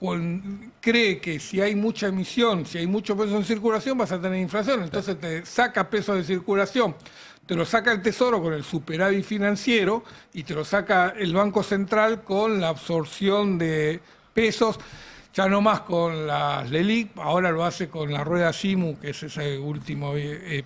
S3: cree que si hay mucha emisión, si hay mucho peso en circulación, vas a tener inflación. Entonces te saca pesos de circulación, te lo saca el Tesoro con el superávit financiero y te lo saca el Banco Central con la absorción de pesos. Ya no más con las LELIQ, ahora lo hace con la rueda SIMU, que es ese último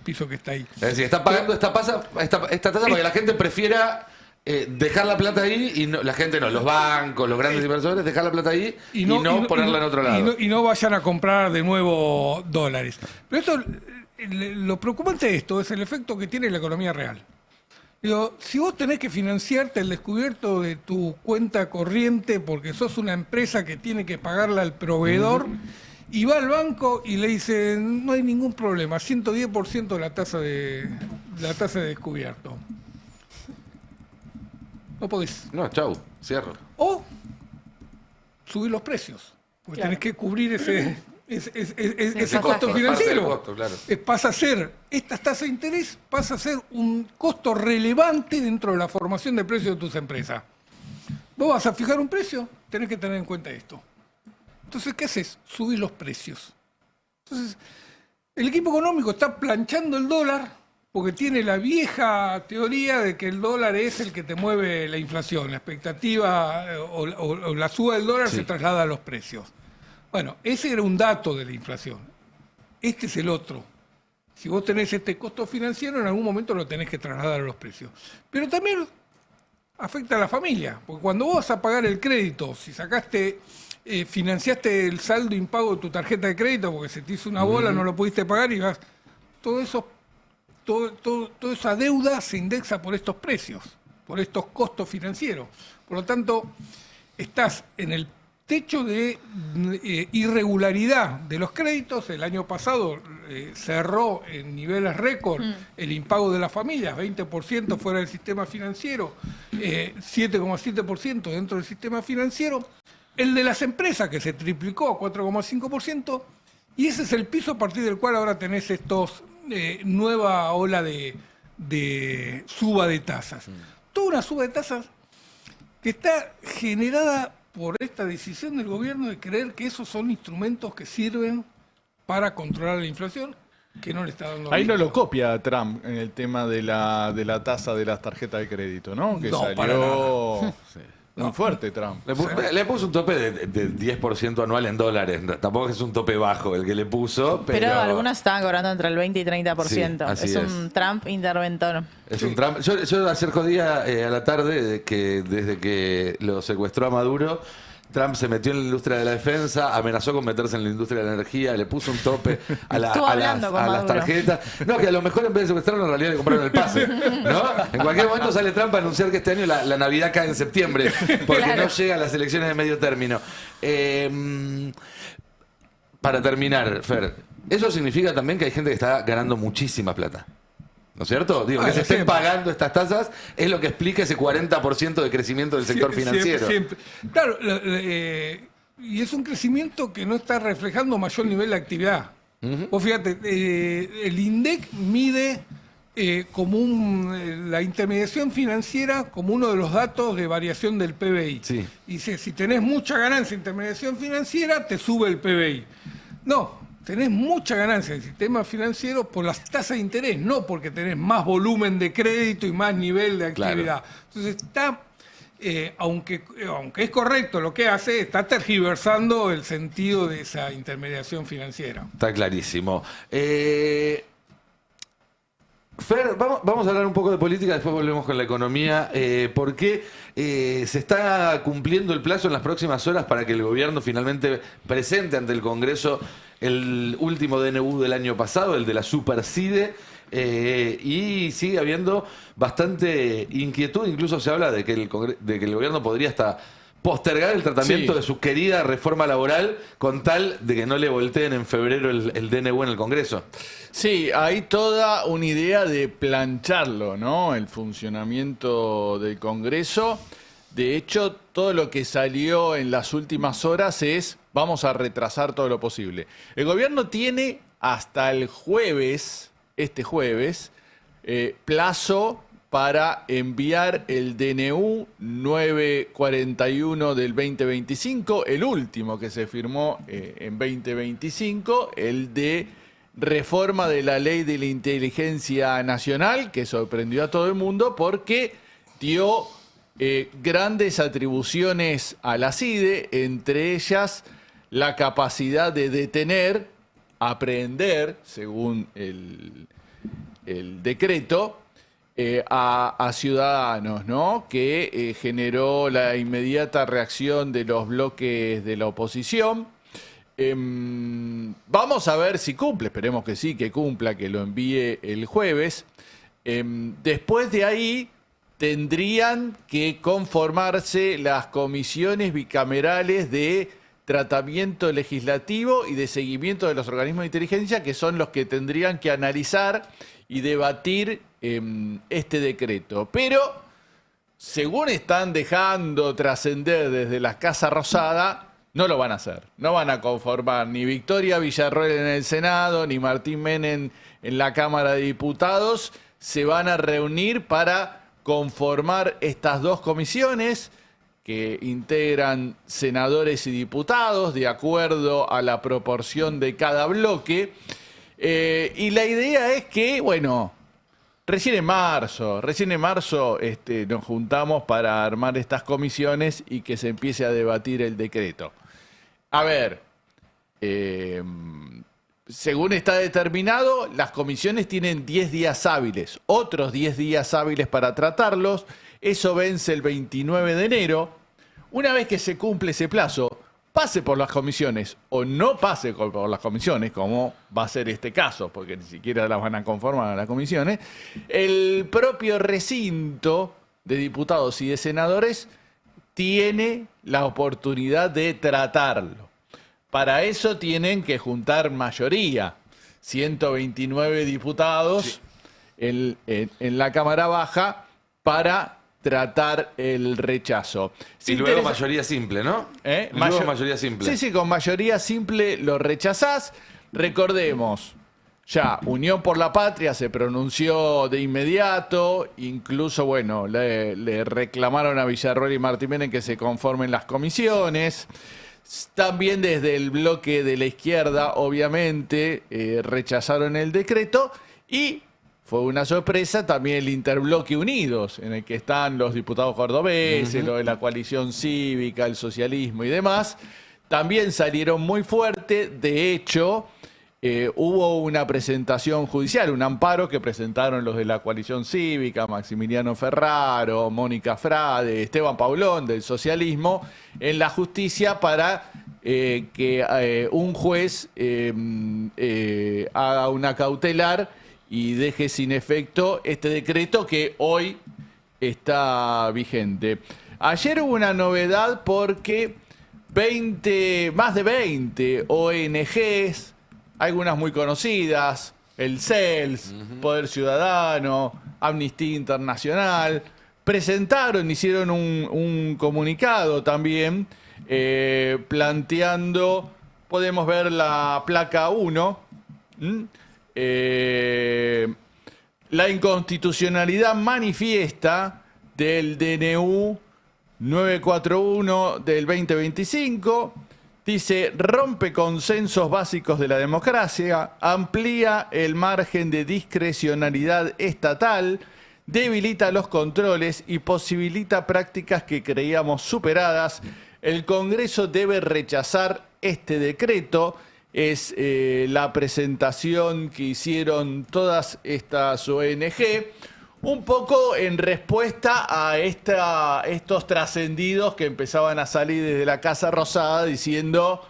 S3: piso que está ahí.
S1: Es decir, está pagando esta tasa para que la gente prefiera dejar la plata ahí y la gente no, los bancos, los grandes inversores, dejar la plata ahí y no ponerla en otro lado.
S3: Y no vayan a comprar de nuevo dólares. Pero esto, lo preocupante de esto es el efecto que tiene la economía real. Digo, si vos tenés que financiarte el descubierto de tu cuenta corriente porque sos una empresa que tiene que pagarle al proveedor, y va al banco y le dice, no hay ningún problema, 110% de la tasa de descubierto. No podés.
S1: No, chau, cierro.
S3: O subir los precios, porque tenés que cubrir ese costo financiero.
S1: Parte del costo, claro.
S3: Pasa a ser, estas tasas de interés pasa a ser un costo relevante dentro de la formación de precios de tus empresas. Vos vas a fijar un precio, tenés que tener en cuenta esto. Entonces, ¿qué haces? Subir los precios. Entonces, el equipo económico está planchando el dólar porque tiene la vieja teoría de que el dólar es el que te mueve la inflación. La expectativa o la suba del dólar se traslada a los precios. Bueno, ese era un dato de la inflación. Este es el otro. Si vos tenés este costo financiero, en algún momento lo tenés que trasladar a los precios. Pero también afecta a la familia, porque cuando vos vas a pagar el crédito, si financiaste el saldo impago de tu tarjeta de crédito porque se te hizo una bola, no lo pudiste pagar y vas... Toda esa deuda se indexa por estos precios, por estos costos financieros. Por lo tanto, estás en el techo de irregularidad de los créditos. El año pasado cerró en niveles récord el impago de las familias, 20% fuera del sistema financiero, 7,7% dentro del sistema financiero. El de las empresas, que se triplicó a 4,5%, y ese es el piso a partir del cual ahora tenés estos nueva ola de suba de tasas. Toda una suba de tasas que está generada por esta decisión del gobierno de creer que esos son instrumentos que sirven para controlar la inflación, que no le está dando...
S4: Ahí no lo copia Trump en el tema de la tasa de las tarjetas de crédito, ¿no? Que
S3: No,
S4: salió
S3: para nada.
S4: muy fuerte Trump.
S1: Le puso un tope de 10% anual en dólares. Tampoco es un tope bajo el que le puso,
S2: pero algunos estaban cobrando entre el 20 y 30%.
S1: Sí,
S2: es un Trump interventor.
S1: Es un Trump. Yo ayer jodía a la tarde que desde que lo secuestró a Maduro, Trump se metió en la industria de la defensa, amenazó con meterse en la industria de la energía, le puso un tope a las tarjetas. No, que a lo mejor en vez de secuestrarlo, en realidad le compraron el pase, ¿no? En cualquier momento sale Trump a anunciar que este año la Navidad cae en septiembre, porque no llega a las elecciones de medio término. Para terminar, Fer, eso significa también que hay gente que está ganando muchísima plata. ¿No es cierto? Digo, que se estén pagando estas tasas es lo que explica ese 40% de crecimiento del sector financiero.
S3: Siempre. Claro, y es un crecimiento que no está reflejando mayor nivel de actividad. Vos fíjate, el INDEC mide la intermediación financiera como uno de los datos de variación del PBI.
S1: Sí.
S3: Dice, si tenés mucha ganancia en intermediación financiera, te sube el PBI. No. Tenés mucha ganancia en el sistema financiero por las tasas de interés, no porque tenés más volumen de crédito y más nivel de actividad. Claro. Entonces está, aunque es correcto lo que hace, está tergiversando el sentido de esa intermediación financiera.
S1: Está clarísimo. Fer, vamos a hablar un poco de política, después volvemos con la economía. ¿Por qué se está cumpliendo el plazo en las próximas horas para que el gobierno finalmente presente ante el Congreso el último DNU del año pasado, el de la Supercide? Y sigue habiendo bastante inquietud, incluso se habla de que el gobierno podría hasta postergar el tratamiento de su querida reforma laboral con tal de que no le volteen en febrero el DNU en el Congreso.
S4: Sí, hay toda una idea de plancharlo, ¿no? El funcionamiento del Congreso. De hecho, todo lo que salió en las últimas horas es vamos a retrasar todo lo posible. El gobierno tiene hasta el jueves, este jueves, plazo para enviar el DNU 941 del 2025, el último que se firmó en 2025, el de reforma de la ley de la inteligencia nacional, que sorprendió a todo el mundo porque dio grandes atribuciones a la CIDE, entre ellas la capacidad de detener, apreender, según el decreto, a ciudadanos, ¿no? Que generó la inmediata reacción de los bloques de la oposición. Vamos a ver si cumple, esperemos que sí, que cumpla, que lo envíe el jueves. Después de ahí tendrían que conformarse las comisiones bicamerales de tratamiento legislativo y de seguimiento de los organismos de inteligencia, que son los que tendrían que analizar y debatir este decreto. Pero, según están dejando trascender desde la Casa Rosada, no lo van a hacer. No van a conformar ni Victoria Villarroel en el Senado, ni Martín Menem en la Cámara de Diputados. Se van a reunir para conformar estas dos comisiones que integran senadores y diputados de acuerdo a la proporción de cada bloque. Y la idea es que, bueno, recién en marzo nos juntamos para armar estas comisiones y que se empiece a debatir el decreto. A ver, según está determinado, las comisiones tienen 10 días hábiles, otros 10 días hábiles para tratarlos. Eso vence el 29 de enero. Una vez que se cumple ese plazo, pase por las comisiones o no pase por las comisiones, como va a ser este caso, porque ni siquiera las van a conformar a las comisiones, el propio recinto de diputados y de senadores tiene la oportunidad de tratarlo. Para eso tienen que juntar mayoría, 129 diputados en la Cámara Baja para tratar el rechazo.
S1: Y luego mayoría simple, ¿no? Luego mayoría simple.
S4: Sí, con mayoría simple lo rechazás. Recordemos, ya Unión por la Patria se pronunció de inmediato, incluso, bueno, le reclamaron a Villarroel y Martín Menem que se conformen las comisiones. También desde el bloque de la izquierda, obviamente, rechazaron el decreto y fue una sorpresa también el Interbloque Unidos, en el que están los diputados cordobeses, lo de la coalición cívica, el socialismo y demás. También salieron muy fuerte. De hecho, hubo una presentación judicial, un amparo que presentaron los de la coalición cívica, Maximiliano Ferraro, Mónica Frade, Esteban Paulón del socialismo, en la justicia para que un juez haga una cautelar y deje sin efecto este decreto que hoy está vigente. Ayer hubo una novedad porque más de 20 ONGs, algunas muy conocidas, el CELS, Poder Ciudadano, Amnistía Internacional, hicieron un comunicado también planteando, podemos ver la placa 1, la inconstitucionalidad manifiesta del DNU 941 del 2025, dice, rompe consensos básicos de la democracia, amplía el margen de discrecionalidad estatal, debilita los controles y posibilita prácticas que creíamos superadas. El Congreso debe rechazar este decreto. es la presentación que hicieron todas estas ONG, un poco en respuesta a estos trascendidos que empezaban a salir desde la Casa Rosada diciendo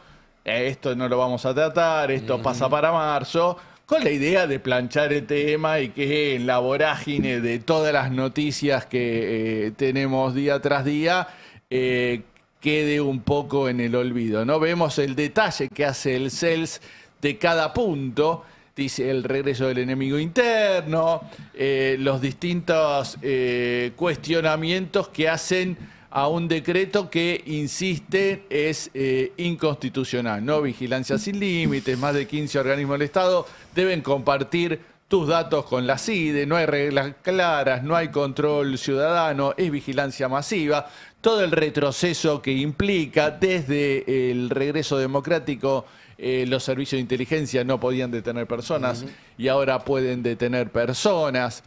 S4: esto no lo vamos a tratar, esto pasa para marzo, con la idea de planchar el tema y que en la vorágine de todas las noticias que tenemos día tras día quede un poco en el olvido, ¿no? Vemos el detalle que hace el CELS de cada punto. Dice el regreso del enemigo interno, los distintos cuestionamientos que hacen a un decreto que, insiste, es inconstitucional, ¿no? Vigilancia sin límites, más de 15 organismos del Estado deben compartir tus datos con la CIDE, no hay reglas claras, no hay control ciudadano, es vigilancia masiva, todo el retroceso que implica desde el regreso democrático. Los servicios de inteligencia no podían detener personas y ahora pueden detener personas.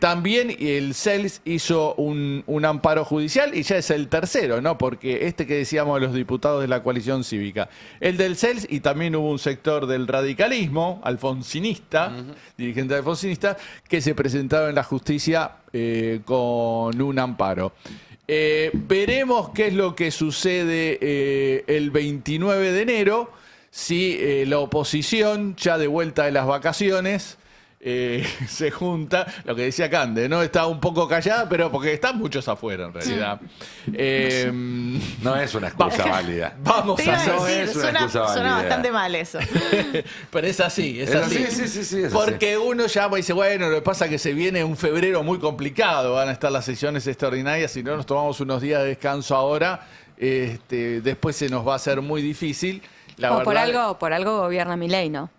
S4: También el CELS hizo un amparo judicial y ya es el tercero, ¿no? Porque este que decíamos de los diputados de la coalición cívica, el del CELS, y también hubo un sector del radicalismo alfonsinista, dirigente alfonsinista, que se presentaron en la justicia con un amparo. Veremos qué es lo que sucede el 29 de enero. Si la oposición, ya de vuelta de las vacaciones, se junta, lo que decía Cande, ¿no? Está un poco callada, pero porque están muchos afuera en realidad.
S1: No es una excusa válida.
S4: Vamos
S2: Te iba
S4: a
S2: a
S4: hacer.
S1: no
S2: decir,
S1: es una excusa
S2: suena
S1: válida.
S2: bastante mal eso.
S4: Pero es así, es
S1: Es
S4: así.
S1: así, sí, es así.
S4: Porque uno ya dice, bueno, lo que pasa es que se viene un febrero muy complicado, van a estar las sesiones extraordinarias, si no nos tomamos unos días de descanso ahora, después se nos va a hacer muy difícil.
S5: O por algo gobierna Milei, ¿no?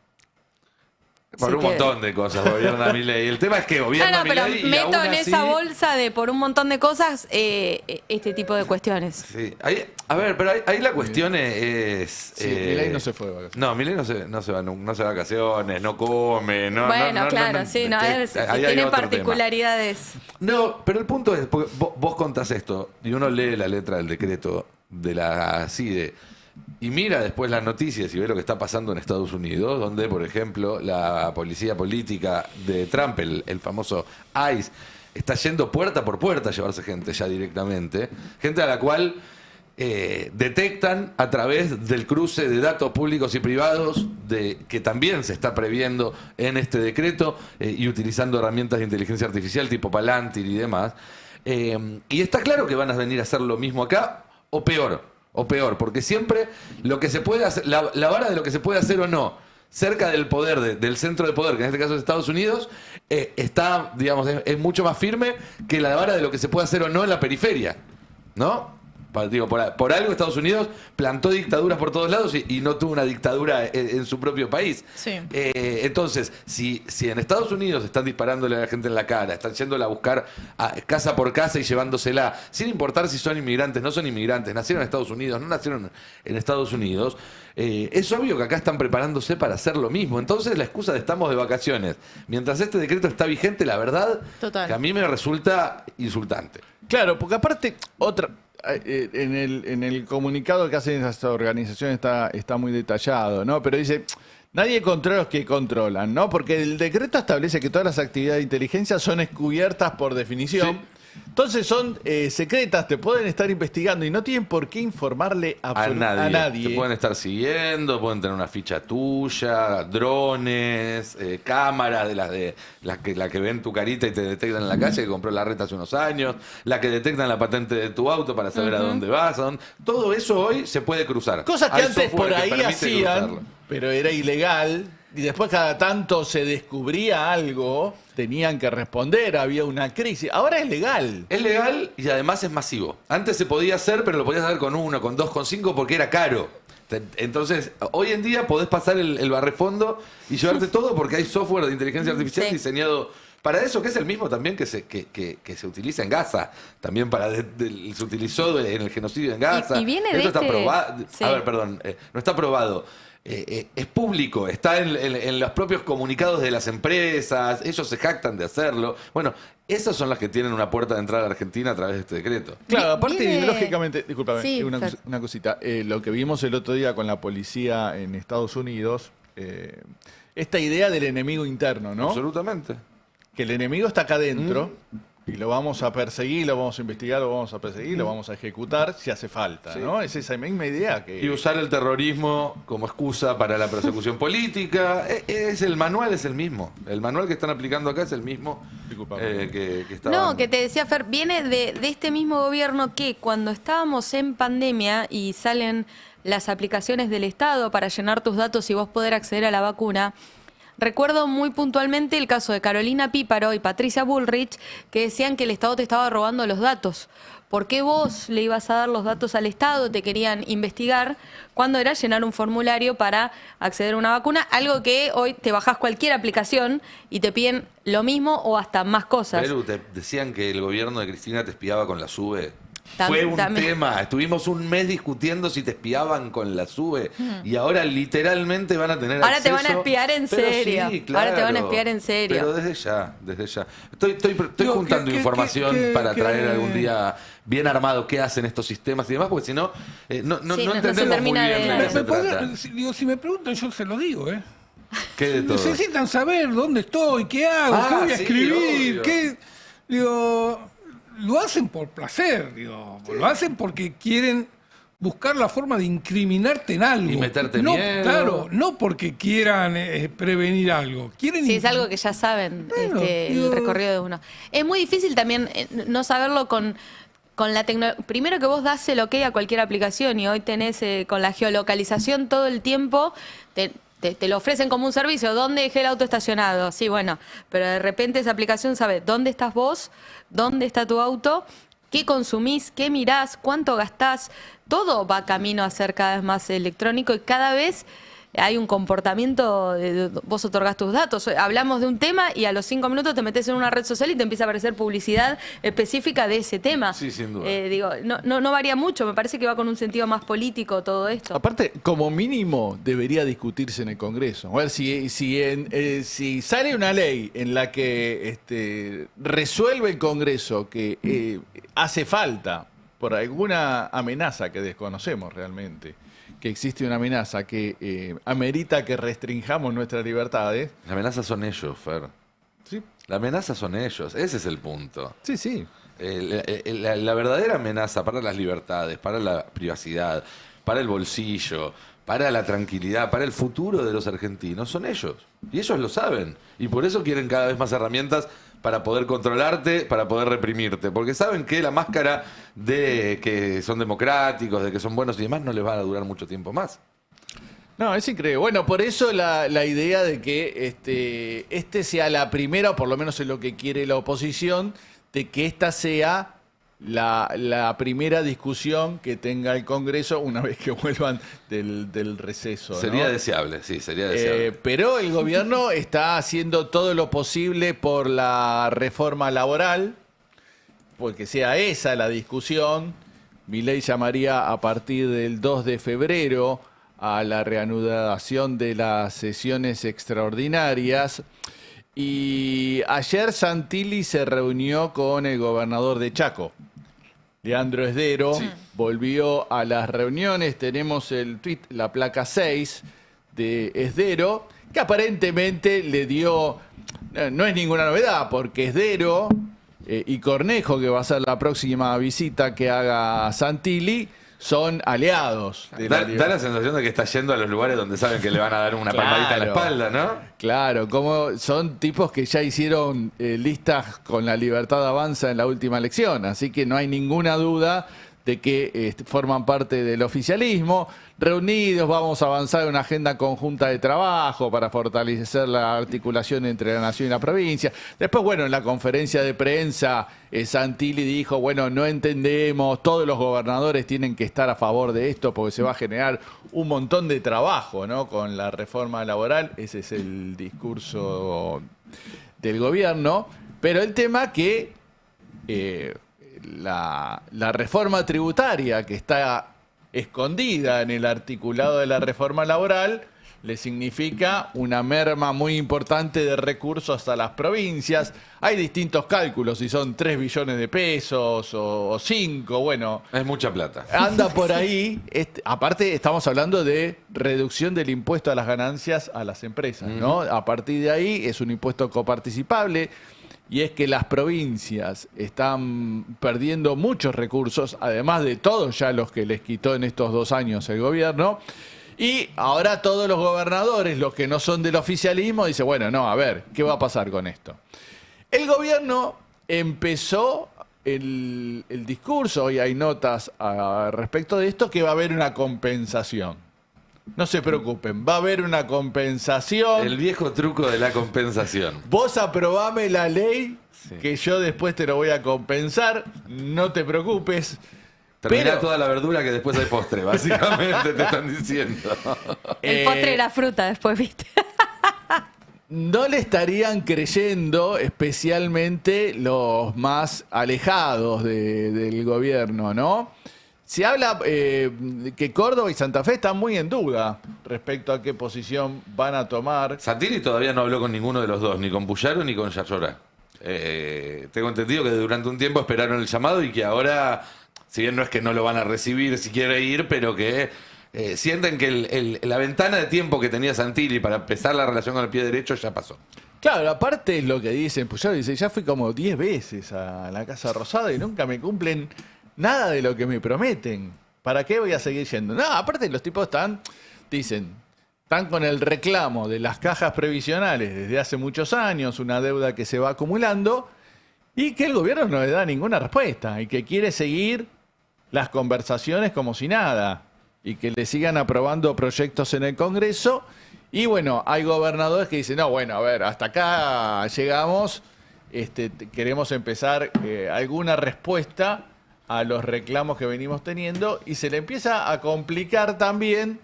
S1: Por
S5: Sí
S1: un
S5: que-
S1: montón de cosas gobierna Milei. El tema es que gobierna
S5: No, pero
S1: Milei y
S5: meto
S1: aún
S5: en
S1: así-
S5: esa bolsa de por un montón de cosas este tipo de cuestiones.
S1: Sí. A ver, pero ahí la cuestión es...
S4: Sí, Milei no se fue de vacaciones.
S1: No, Milei no se va de vacaciones, no come, no...
S5: Bueno,
S1: no,
S5: claro, sí, no,
S1: ahí hay
S5: tiene
S1: otro tema.
S5: particularidades.
S1: No, pero el punto es, porque vos contás esto y uno lee la letra del decreto de la CIDE y mira después las noticias y ve lo que está pasando en Estados Unidos, donde, por ejemplo, la policía política de Trump, el famoso ICE, está yendo puerta por puerta a llevarse gente ya directamente, gente a la cual detectan a través del cruce de datos públicos y privados que también se está previendo en este decreto y utilizando herramientas de inteligencia artificial tipo Palantir y demás. Y está claro que van a venir a hacer lo mismo acá o peor, porque siempre lo que se puede hacer, la vara de lo que se puede hacer o no cerca del poder, del centro de poder, que en este caso es Estados Unidos, está, digamos, es mucho más firme que la vara de lo que se puede hacer o no en la periferia, ¿no? Digo, por algo Estados Unidos plantó dictaduras por todos lados y no tuvo una dictadura en su propio país.
S2: Sí.
S1: Entonces, si en Estados Unidos están disparándole a la gente en la cara, están yéndola a buscar casa por casa y llevándosela, sin importar si son inmigrantes, no son inmigrantes, nacieron en Estados Unidos, no nacieron en Estados Unidos, es obvio que acá están preparándose para hacer lo mismo. Entonces, la excusa de estamos de vacaciones, mientras este decreto está vigente, la verdad,
S2: Total.
S1: que a mí me resulta insultante.
S4: Claro, porque aparte, en el comunicado que hacen esas organizaciones está muy detallado, ¿no? Pero dice, nadie controla los que controlan, ¿no? Porque el decreto establece que todas las actividades de inteligencia son descubiertas por definición.
S1: Sí.
S4: Entonces son secretas, te pueden estar investigando y no tienen por qué informarle
S1: A nadie.
S4: a nadie.
S1: Te pueden estar siguiendo, pueden tener una ficha tuya, drones, cámaras de la que ven tu carita y te detectan en la calle, que compró la reta hace unos años, la que detectan la patente de tu auto para saber a dónde vas. Todo eso hoy se puede cruzar.
S4: Cosas que
S1: Hay
S4: antes
S1: software
S4: por
S1: que
S4: ahí
S1: permite
S4: hacían,
S1: cruzarlo.
S4: pero era ilegal. Y después cada tanto se descubría algo, tenían que responder, había una crisis. Ahora es legal.
S1: Es legal y además es masivo. Antes se podía hacer, pero lo podías hacer con 1, con 2, con 5 porque era caro. Entonces, hoy en día podés pasar el barrefondo y llevarte todo porque hay software de inteligencia artificial
S5: Sí.
S1: diseñado para eso, que es el mismo también que se utiliza en Gaza. También se utilizó en el genocidio en Gaza.
S5: Y viene de
S1: Esto está
S5: este-
S1: probado.
S5: Sí.
S1: A ver, perdón, no está probado. es público, está en los propios comunicados de las empresas, ellos se jactan de hacerlo. Bueno, esas son las que tienen una puerta de entrada a la Argentina a través de este decreto.
S4: Claro, aparte,
S5: Viene-
S4: lógicamente, discúlpame,
S5: Sí, Fer.
S4: una cosita. Lo que vimos el otro día con la policía en Estados Unidos, esta idea del enemigo interno, ¿no?
S1: Absolutamente.
S4: Que el enemigo está acá adentro y lo vamos a perseguir, lo vamos a investigar, lo vamos a perseguir, lo vamos a ejecutar si hace falta,
S1: Sí.
S4: ¿no? Es esa misma idea que...
S1: Y usar el terrorismo como excusa para la persecución política. El manual es el mismo. El manual que están aplicando acá es el mismo
S4: Disculpame.
S1: que estaban...
S5: No, que te decía Fer, viene de este mismo gobierno que cuando estábamos en pandemia y salen las aplicaciones del Estado para llenar tus datos y vos poder acceder a la vacuna, recuerdo muy puntualmente el caso de Carolina Píparo y Patricia Bullrich, que decían que el Estado te estaba robando los datos. ¿Por qué vos le ibas a dar los datos al Estado? Te querían investigar cuando era llenar un formulario para acceder a una vacuna, algo que hoy te bajás cualquier aplicación y te piden lo mismo o hasta más cosas.
S1: Pelu, te decían que el gobierno de Cristina te espiaba con la SUBE.
S5: Tam-
S1: Fue un
S5: también.
S1: tema. Estuvimos un mes discutiendo si te espiaban con la SUBE. Y ahora literalmente van a tener
S5: Ahora te
S1: acceso.
S5: van a espiar en
S1: Pero
S5: serio.
S1: sí,
S5: Ahora te van a
S1: claro.
S5: espiar en serio.
S1: Pero desde ya, desde ya. Estoy
S3: Digo,
S1: juntando información para
S3: que-
S1: traer algún día bien armado qué hacen estos sistemas y demás, porque si no, no
S5: Sí, no se
S1: entendemos muy
S5: termina
S1: bien
S5: de-
S1: de qué se
S3: Me podría-
S1: trata.
S3: si me preguntan, yo se lo digo, ¿eh?
S1: ¿Qué de todo?
S3: Necesitan saber dónde estoy, qué hago,
S1: Ah,
S3: qué voy a
S1: sí,
S3: escribir,
S1: obvio.
S3: qué. Digo, lo hacen por placer, digo. Lo hacen porque quieren buscar la forma de incriminarte en algo.
S1: Y meterte
S3: no,
S1: miedo.
S3: Claro, no porque quieran prevenir algo. Quieren
S5: Sí, es algo que ya saben,
S3: Bueno,
S5: el
S3: digo-
S5: recorrido de uno. Es muy difícil también no saberlo con la tecnología. Primero que vos das el ok a cualquier aplicación y hoy tenés con la geolocalización todo el tiempo, te lo ofrecen como un servicio. ¿Dónde dejé el auto estacionado? Sí, bueno, pero de repente esa aplicación sabe dónde estás vos, dónde está tu auto, qué consumís, qué mirás, cuánto gastás. Todo va camino a ser cada vez más electrónico y cada vez hay un comportamiento, vos otorgás tus datos. Hablamos de un tema y a los 5 minutos te metes en una red social y te empieza a aparecer publicidad específica de ese tema.
S1: Sí, sin duda.
S5: Digo, no varía mucho, me parece que va con un sentido más político todo esto.
S4: Aparte, como mínimo, debería discutirse en el Congreso. A ver, si sale una ley en la que resuelve el Congreso que hace falta, por alguna amenaza que desconocemos realmente, que existe una amenaza que amerita que restringamos nuestras libertades.
S1: La amenaza son ellos, Fer.
S4: Sí,
S1: La amenaza son ellos. Ese es el punto.
S4: sí, sí.
S1: La verdadera amenaza para las libertades, para la privacidad, para el bolsillo, para la tranquilidad, para el futuro de los argentinos son ellos. Y ellos lo saben. Y por eso quieren cada vez más herramientas para poder controlarte, para poder reprimirte. Porque saben que la máscara de que son democráticos, de que son buenos y demás, no les va a durar mucho tiempo más.
S4: No, es increíble. Bueno, por eso la idea de que este sea la primera, o por lo menos es lo que quiere la oposición, de que esta sea la primera discusión que tenga el Congreso una vez que vuelvan del receso, ¿no?
S1: Sería deseable, sí, sería deseable.
S4: Pero el gobierno está haciendo todo lo posible por la reforma laboral, porque sea esa la discusión. Milei llamaría a partir del 2 de febrero a la reanudación de las sesiones extraordinarias. Y ayer Santilli se reunió con el gobernador de Chaco, Leandro Esdero. Volvió a las reuniones. Tenemos el tuit, la placa 6 de Esdero, que aparentemente le dio... No es ninguna novedad, porque Esdero y Cornejo, que va a ser la próxima visita que haga Santilli, son aliados. De
S1: Da
S4: la
S1: la sensación de que está yendo a los lugares donde saben que le van a dar una palmadita en la
S4: Claro.
S1: espalda, ¿no?
S4: Claro, como son tipos que ya hicieron listas con la Libertad Avanza en la última elección, así que no hay ninguna duda de que forman parte del oficialismo. Reunidos, vamos a avanzar en una agenda conjunta de trabajo para fortalecer la articulación entre la nación y la provincia. Después, bueno, en la conferencia de prensa, Santilli dijo, bueno, no entendemos, todos los gobernadores tienen que estar a favor de esto porque se va a generar un montón de trabajo, ¿no? Con la reforma laboral. Ese es el discurso del gobierno. Pero el tema que la reforma tributaria que está escondida en el articulado de la reforma laboral le significa una merma muy importante de recursos a las provincias. Hay distintos cálculos, si son 3 billones de pesos o 5, bueno.
S1: Es mucha plata.
S4: Anda por ahí. Aparte, estamos hablando de reducción del impuesto a las ganancias a las empresas, ¿no? A partir de ahí es un impuesto coparticipable. Y es que las provincias están perdiendo muchos recursos, además de todos ya los que les quitó en estos 2 años el gobierno. Y ahora todos los gobernadores, los que no son del oficialismo, dicen, bueno, no, a ver, ¿qué va a pasar con esto? El gobierno empezó el discurso, hoy hay notas respecto de esto, que va a haber una compensación. No se preocupen, va a haber una compensación.
S1: El viejo truco de la compensación.
S4: Vos aprobame la ley, que yo después te lo voy a compensar, no te preocupes.
S1: Termina
S4: Pero-
S1: toda la verdura que después hay postre, básicamente te están diciendo.
S5: El postre de la fruta después, ¿viste?
S4: No le estarían creyendo, especialmente los más alejados del gobierno, ¿no? Se habla que Córdoba y Santa Fe están muy en duda respecto a qué posición van a tomar.
S1: Santilli todavía no habló con ninguno de los dos, ni con Puyaro ni con Yayora. Tengo entendido que durante un tiempo esperaron el llamado y que ahora, si bien no es que no lo van a recibir si quiere ir, pero que sienten que la ventana de tiempo que tenía Santilli para empezar la relación con el pie derecho ya pasó.
S4: Claro, aparte es lo que dicen, Puyaro dice, ya fui como 10 veces a la Casa Rosada y nunca me cumplen nada de lo que me prometen. ¿Para qué voy a seguir yendo? No, aparte los tipos están con el reclamo de las cajas previsionales desde hace muchos años, una deuda que se va acumulando y que el gobierno no le da ninguna respuesta y que quiere seguir las conversaciones como si nada y que le sigan aprobando proyectos en el Congreso. Y bueno, hay gobernadores que dicen, no, bueno, a ver, hasta acá llegamos, queremos empezar alguna respuesta a los reclamos que venimos teniendo y se le empieza a complicar también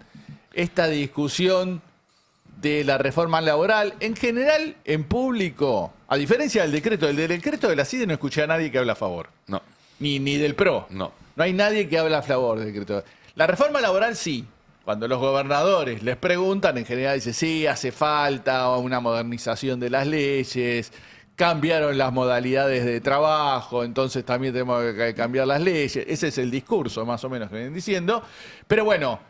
S4: esta discusión de la reforma laboral. En general, en público, a diferencia del decreto de la CIDE no escuché a nadie que hable a favor.
S1: No,
S4: Ni del PRO.
S1: no.
S4: No hay nadie que hable a favor del decreto. La reforma laboral sí. Cuando los gobernadores les preguntan, en general dice, sí, hace falta una modernización de las leyes, cambiaron las modalidades de trabajo, entonces también tenemos que cambiar las leyes. Ese es el discurso más o menos que vienen diciendo. Pero bueno,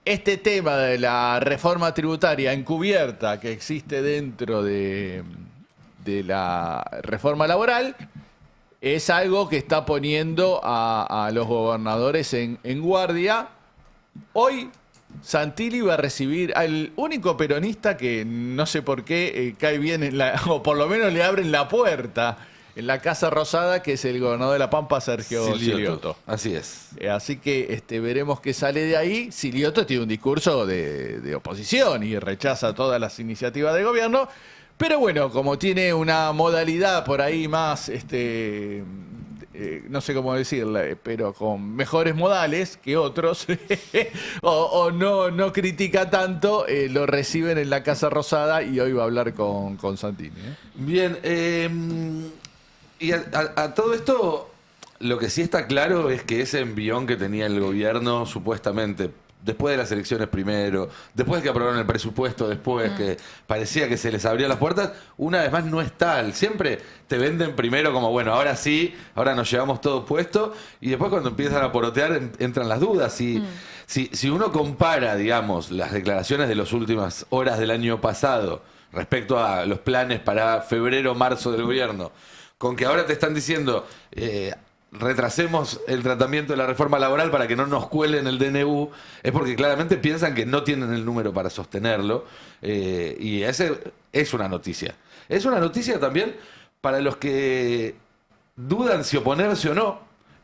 S4: este tema de la reforma tributaria encubierta que existe dentro de la reforma laboral es algo que está poniendo a los gobernadores en guardia. Hoy Santilli va a recibir al único peronista que no sé por qué cae bien, o por lo menos le abren la puerta en la Casa Rosada, que es el gobernador de La Pampa, Sergio Silioto.
S1: Así es.
S4: Así que veremos qué sale de ahí. Silioto tiene un discurso de oposición y rechaza todas las iniciativas de gobierno. Pero bueno, como tiene una modalidad por ahí más, no sé cómo decirle, pero con mejores modales que otros, o no critica tanto, lo reciben en la Casa Rosada y hoy va a hablar con Santini.
S1: Bien, y a todo esto, lo que sí está claro es que ese envión que tenía el gobierno, supuestamente, después de las elecciones primero, después de que aprobaron el presupuesto después, que parecía que se les abrían las puertas, una vez más no es tal. Siempre te venden primero como, bueno, ahora sí, ahora nos llevamos todo puesto, y después cuando empiezan a porotear entran las dudas. Si uno compara, digamos, las declaraciones de las últimas horas del año pasado respecto a los planes para febrero, marzo del gobierno, con que ahora te están diciendo... retrasemos el tratamiento de la reforma laboral para que no nos cuelen el DNU, es porque claramente piensan que no tienen el número para sostenerlo, y ese es una noticia. Es una noticia también para los que dudan si oponerse o no,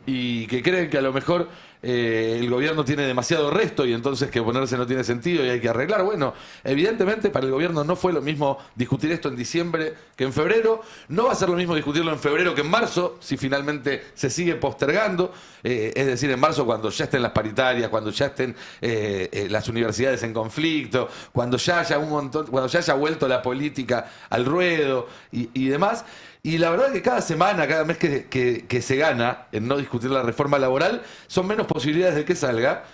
S1: y que creen que a lo mejor el gobierno tiene demasiado resto y entonces que oponerse no tiene sentido y hay que arreglar. Bueno, evidentemente para el gobierno no fue lo mismo discutir esto en diciembre que en febrero. No va a ser lo mismo discutirlo en febrero que en marzo, si finalmente se sigue postergando. Es decir, en marzo cuando ya estén las paritarias, cuando ya estén las universidades en conflicto, cuando ya haya cuando ya haya vuelto la política al ruedo y demás. Y la verdad es que cada semana, cada mes que se gana en no discutir la reforma laboral, son menos posibilidades de que salga.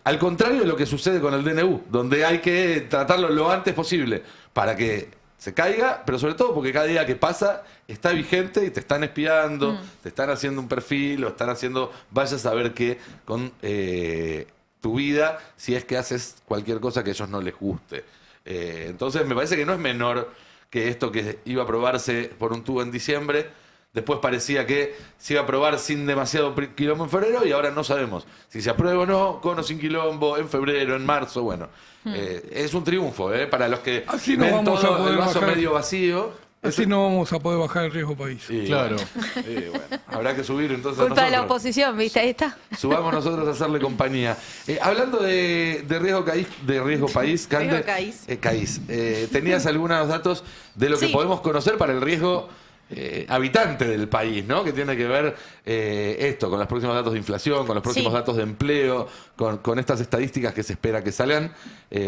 S1: Al contrario de lo que sucede con el DNU, donde hay que tratarlo lo antes posible para que se caiga, pero sobre todo porque cada día que pasa está vigente y te están espiando, te están haciendo un perfil o están haciendo, vaya a saber qué con tu vida si es que haces cualquier cosa que a ellos no les guste. Entonces me parece que no es menor que esto que iba a aprobarse por un tubo en diciembre. Después parecía que se iba a aprobar sin demasiado quilombo en febrero y ahora no sabemos si se aprueba o no, con o sin quilombo, en febrero, en marzo, bueno. Es un triunfo, para los que
S3: Así no
S1: ven
S3: vamos a
S1: todo
S3: poder
S1: el vaso
S3: bajar.
S1: medio vacío.
S3: Así no vamos a poder bajar el riesgo país.
S1: Sí,
S4: Claro.
S1: bueno, habrá que subir entonces
S5: Culpa de la
S1: nosotros.
S5: oposición, ¿viste? Ahí está.
S1: Subamos nosotros a hacerle compañía. Hablando de riesgo país, Cande,
S2: Riesgo caís.
S1: caís. Tenías algunos datos de lo que
S2: Sí.
S1: podemos conocer para el riesgo habitante del país, ¿no? Que tiene que ver esto, con los próximos datos de inflación, con los próximos
S2: Sí.
S1: datos de empleo, con estas estadísticas que se espera que salgan,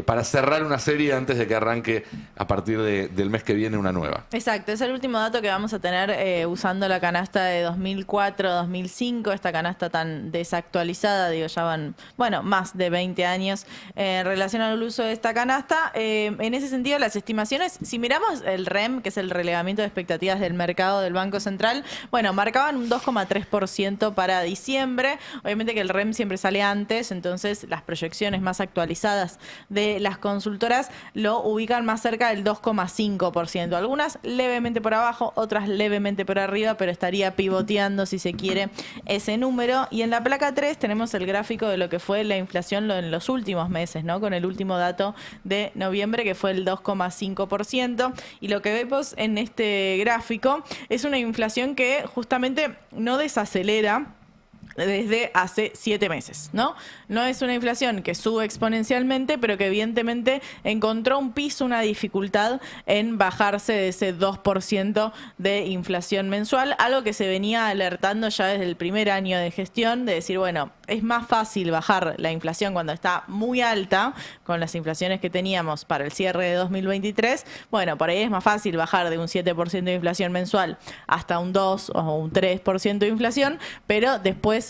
S1: para cerrar una serie antes de que arranque a partir del mes que viene una nueva.
S2: Exacto, es el último dato que vamos a tener usando la canasta de 2004-2005, esta canasta tan desactualizada, digo, ya van, bueno, más de 20 años en relación al uso de esta canasta. En ese sentido, las estimaciones, si miramos el REM, que es el relevamiento de expectativas del mercado del Banco Central, bueno, marcaban un 2,3% para diciembre. Obviamente que el REM siempre sale antes, entonces las proyecciones más actualizadas de las consultoras lo ubican más cerca del 2,5%. Algunas levemente por abajo, otras levemente por arriba, pero estaría pivoteando, si se quiere, ese número. Y en la placa 3 tenemos el gráfico de lo que fue la inflación en los últimos meses, ¿no? Con el último dato de noviembre, que fue el 2,5%. Y lo que vemos en este gráfico es una inflación que justamente no desacelera desde hace 7 meses, ¿no? No es una inflación que sube exponencialmente, pero que evidentemente encontró un piso, una dificultad en bajarse de ese 2% de inflación mensual, algo que se venía alertando ya desde el primer año de gestión, de decir, bueno, es más fácil bajar la inflación cuando está muy alta, con las inflaciones que teníamos para el cierre de 2023, bueno, por ahí es más fácil bajar de un 7% de inflación mensual hasta un 2 o un 3% de inflación, pero después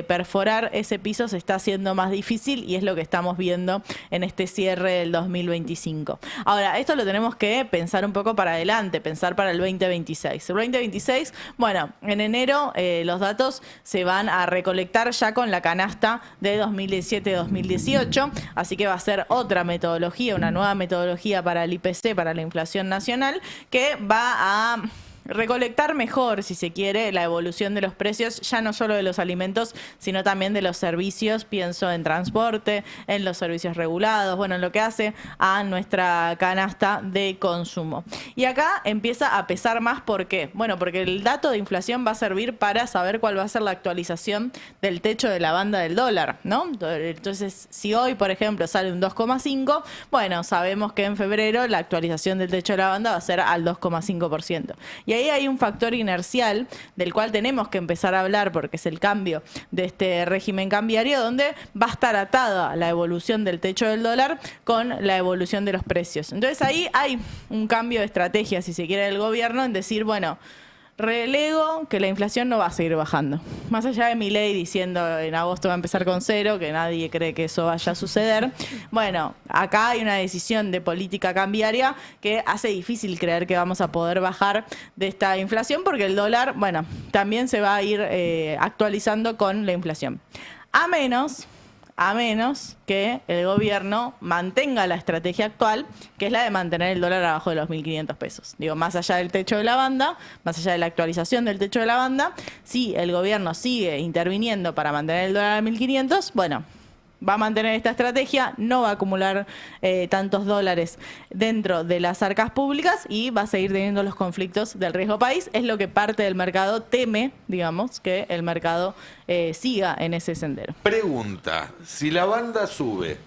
S2: perforar ese piso se está haciendo más difícil y es lo que estamos viendo en este cierre del 2025. Ahora, esto lo tenemos que pensar un poco para adelante, pensar para el 2026. El 2026, bueno, en enero los datos se van a recolectar ya con la canasta de 2017-2018, así que va a ser otra metodología, una nueva metodología para el IPC, para la inflación nacional, que va a recolectar mejor, si se quiere, la evolución de los precios, ya no solo de los alimentos, sino también de los servicios. Pienso en transporte, en los servicios regulados, bueno, en lo que hace a nuestra canasta de consumo. Y acá empieza a pesar más, ¿por qué? Bueno, porque el dato de inflación va a servir para saber cuál va a ser la actualización del techo de la banda del dólar, ¿no? Entonces, si hoy, por ejemplo, sale un 2,5, bueno, sabemos que en febrero la actualización del techo de la banda va a ser al 2,5%. Y ahí hay un factor inercial del cual tenemos que empezar a hablar, porque es el cambio de este régimen cambiario, donde va a estar atada la evolución del techo del dólar con la evolución de los precios. Entonces ahí hay un cambio de estrategia, si se quiere, del gobierno en decir, bueno, relego que la inflación no va a seguir bajando. Más allá de Milei diciendo en agosto va a empezar con 0, que nadie cree que eso vaya a suceder. Bueno, acá hay una decisión de política cambiaria que hace difícil creer que vamos a poder bajar de esta inflación, porque el dólar, bueno, también se va a ir actualizando con la inflación. A menos que el gobierno mantenga la estrategia actual, que es la de mantener el dólar abajo de los 1.500 pesos. Digo, más allá del techo de la banda, más allá de la actualización del techo de la banda, si el gobierno sigue interviniendo para mantener el dólar a 1.500, bueno, va a mantener esta estrategia, no va a acumular tantos dólares dentro de las arcas públicas y va a seguir teniendo los conflictos del riesgo país. Es lo que parte del mercado teme, digamos, que el mercado siga en ese sendero.
S1: Pregunta, si la banda sube,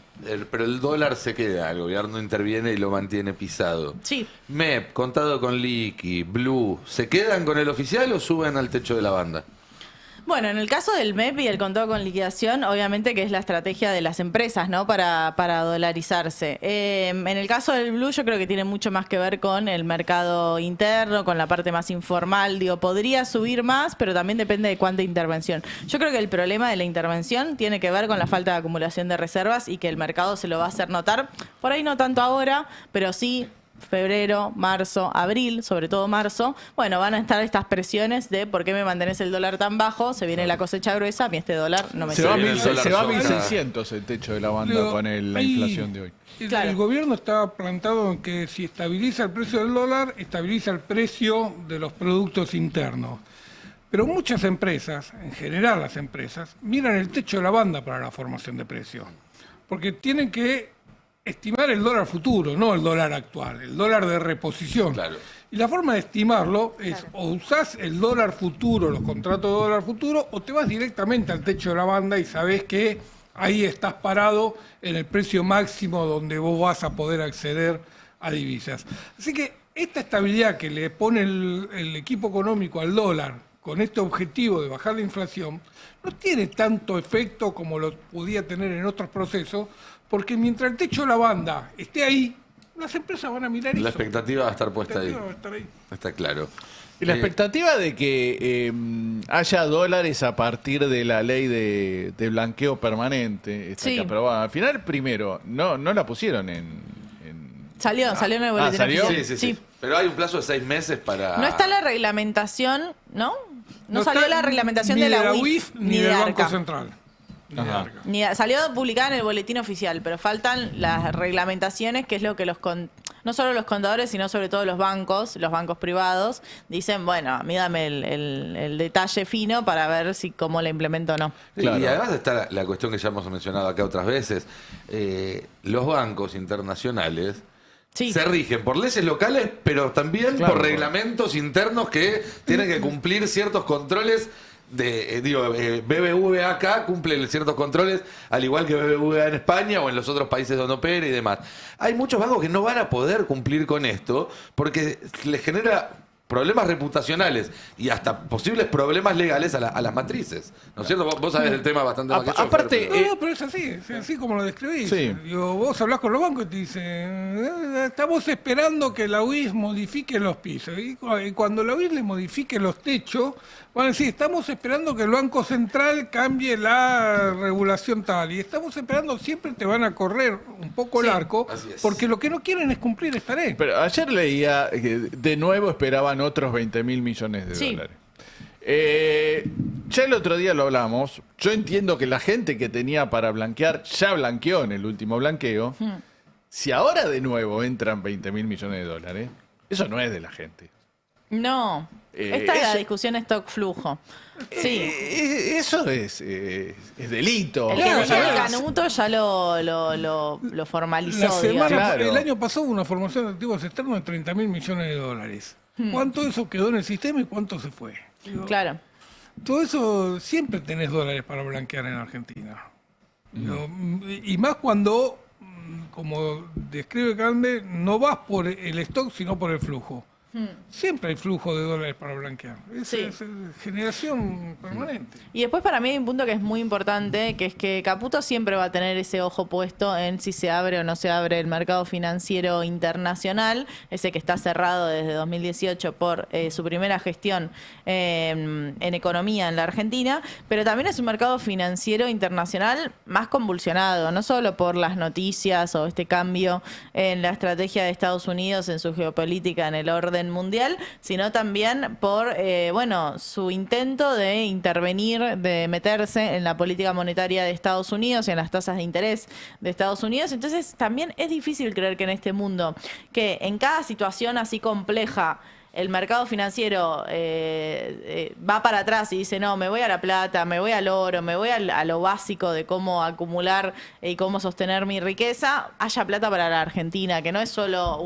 S1: pero el dólar se queda, el gobierno interviene y lo mantiene pisado.
S2: Sí.
S1: MEP, contado con liqui, Blue, ¿se quedan con el oficial o suben al techo de la banda?
S2: Bueno, en el caso del MEP y el contado con liquidación, obviamente que es la estrategia de las empresas, ¿no? Para dolarizarse. En el caso del Blue, yo creo que tiene mucho más que ver con el mercado interno, con la parte más informal. Digo, podría subir más, pero también depende de cuánta intervención. Yo creo que el problema de la intervención tiene que ver con la falta de acumulación de reservas y que el mercado se lo va a hacer notar. Por ahí no tanto ahora, pero sí febrero, marzo, abril, sobre todo marzo, bueno, van a estar estas presiones de por qué me mantenés el dólar tan bajo, se viene la cosecha gruesa, a mí este dólar no me
S4: Se va a
S1: viene el dólar
S4: 1.600 el techo de la banda
S3: Digo,
S4: con la
S3: ahí
S4: inflación de hoy.
S2: Claro.
S3: El gobierno está plantado en que si estabiliza el precio del dólar, estabiliza el precio de los productos internos. Pero muchas empresas, en general las empresas, miran el techo de la banda para la formación de precios. Porque tienen que estimar el dólar futuro, no el dólar actual, el dólar de reposición.
S1: Claro.
S3: Y la forma de estimarlo es o usás el dólar futuro, los contratos de dólar futuro, o te vas directamente al techo de la banda y sabés que ahí estás parado en el precio máximo donde vos vas a poder acceder a divisas. Así que esta estabilidad que le pone el equipo económico al dólar con este objetivo de bajar la inflación no tiene tanto efecto como lo podía tener en otros procesos, porque mientras el techo de la banda esté ahí, las empresas van a mirar eso.
S1: La expectativa va a estar puesta
S3: La
S1: ahí.
S3: expectativa va a estar ahí.
S1: Está claro.
S4: Y la expectativa de que haya dólares a partir de la ley de blanqueo permanente, esta
S2: Sí.
S4: que aprobada. Al final, primero, no la pusieron en...
S2: Salió en el boletín
S4: ¿salió?
S2: oficial.
S1: Sí, sí, sí. Pero hay un plazo de 6 meses para...
S2: No está la reglamentación, ¿no? No salió
S3: está
S2: la reglamentación
S3: ni
S2: de la UIF
S3: UIF ni
S2: de
S3: del
S2: ARCA.
S3: Banco Central. Ni de
S4: Ajá.
S3: ARCA.
S2: Salió publicada en el boletín oficial, pero faltan las reglamentaciones, que es lo que no solo los contadores, sino sobre todo los bancos privados, dicen, bueno, a mí dame el detalle fino para ver si cómo la implemento o no.
S1: Y además está la cuestión que ya hemos mencionado acá otras veces. Los bancos internacionales
S2: Sí.
S1: se rigen por leyes locales, pero también
S4: Claro,
S1: por reglamentos internos que tienen que cumplir ciertos controles. BBVA acá cumple ciertos controles, al igual que BBVA en España o en los otros países donde opera y demás. Hay muchos bancos que no van a poder cumplir con esto porque les genera problemas reputacionales y hasta posibles problemas legales a las matrices. ¿No es cierto? Vos sabés del tema bastante más que yo,
S4: Aparte,
S1: Fer,
S3: No, pero es así como lo describís.
S4: Sí.
S3: Digo, vos hablás con los bancos y te dicen, estamos esperando que la UIF modifique los pisos. Y cuando la UIF le modifique los techos, van a decir, estamos esperando que el Banco Central cambie la regulación tal. Y estamos esperando, siempre te van a correr un poco el arco,
S1: así es.
S3: porque lo que no quieren es cumplir esta ley.
S4: pero ayer leía que de nuevo esperaban otros 20.000 millones de
S2: Sí.
S4: dólares. Ya el otro día lo hablamos. Yo entiendo que la gente que tenía para blanquear ya blanqueó en el último blanqueo. Si ahora de nuevo entran 20.000 millones de dólares, eso no es de la gente.
S2: No. Esta es la
S4: eso-
S2: discusión stock-flujo. Sí.
S4: Eso es delito.
S2: El que
S3: Claro,
S2: tenía el
S3: claro.
S2: canuto ya lo formalizó.
S3: La semana,
S2: digamos.
S4: Claro.
S3: El año pasado hubo una formación de activos externos de 30.000 millones de dólares. ¿Cuánto de eso quedó en el sistema y cuánto se fue? Digo,
S2: Claro.
S3: todo eso siempre tenés dólares para blanquear en Argentina. Digo, y más cuando, como describe Cande, no vas por el stock, sino por el flujo. Siempre hay flujo de dólares para blanquear.
S2: Sí.
S3: Es generación permanente.
S2: Y después para mí hay un punto que es muy importante, que es que Caputo siempre va a tener ese ojo puesto en si se abre o no se abre el mercado financiero internacional, ese que está cerrado desde 2018 por su primera gestión en economía en la Argentina, pero también es un mercado financiero internacional más convulsionado, no solo por las noticias o este cambio en la estrategia de Estados Unidos en su geopolítica en el orden mundial, sino también por su intento de intervenir, de meterse en la política monetaria de Estados Unidos y en las tasas de interés de Estados Unidos. Entonces también es difícil creer que en este mundo, que en cada situación así compleja, el mercado financiero va para atrás y dice, no, me voy a la plata, me voy al oro, me voy a lo básico de cómo acumular y cómo sostener mi riqueza, haya plata para la Argentina, que no es solo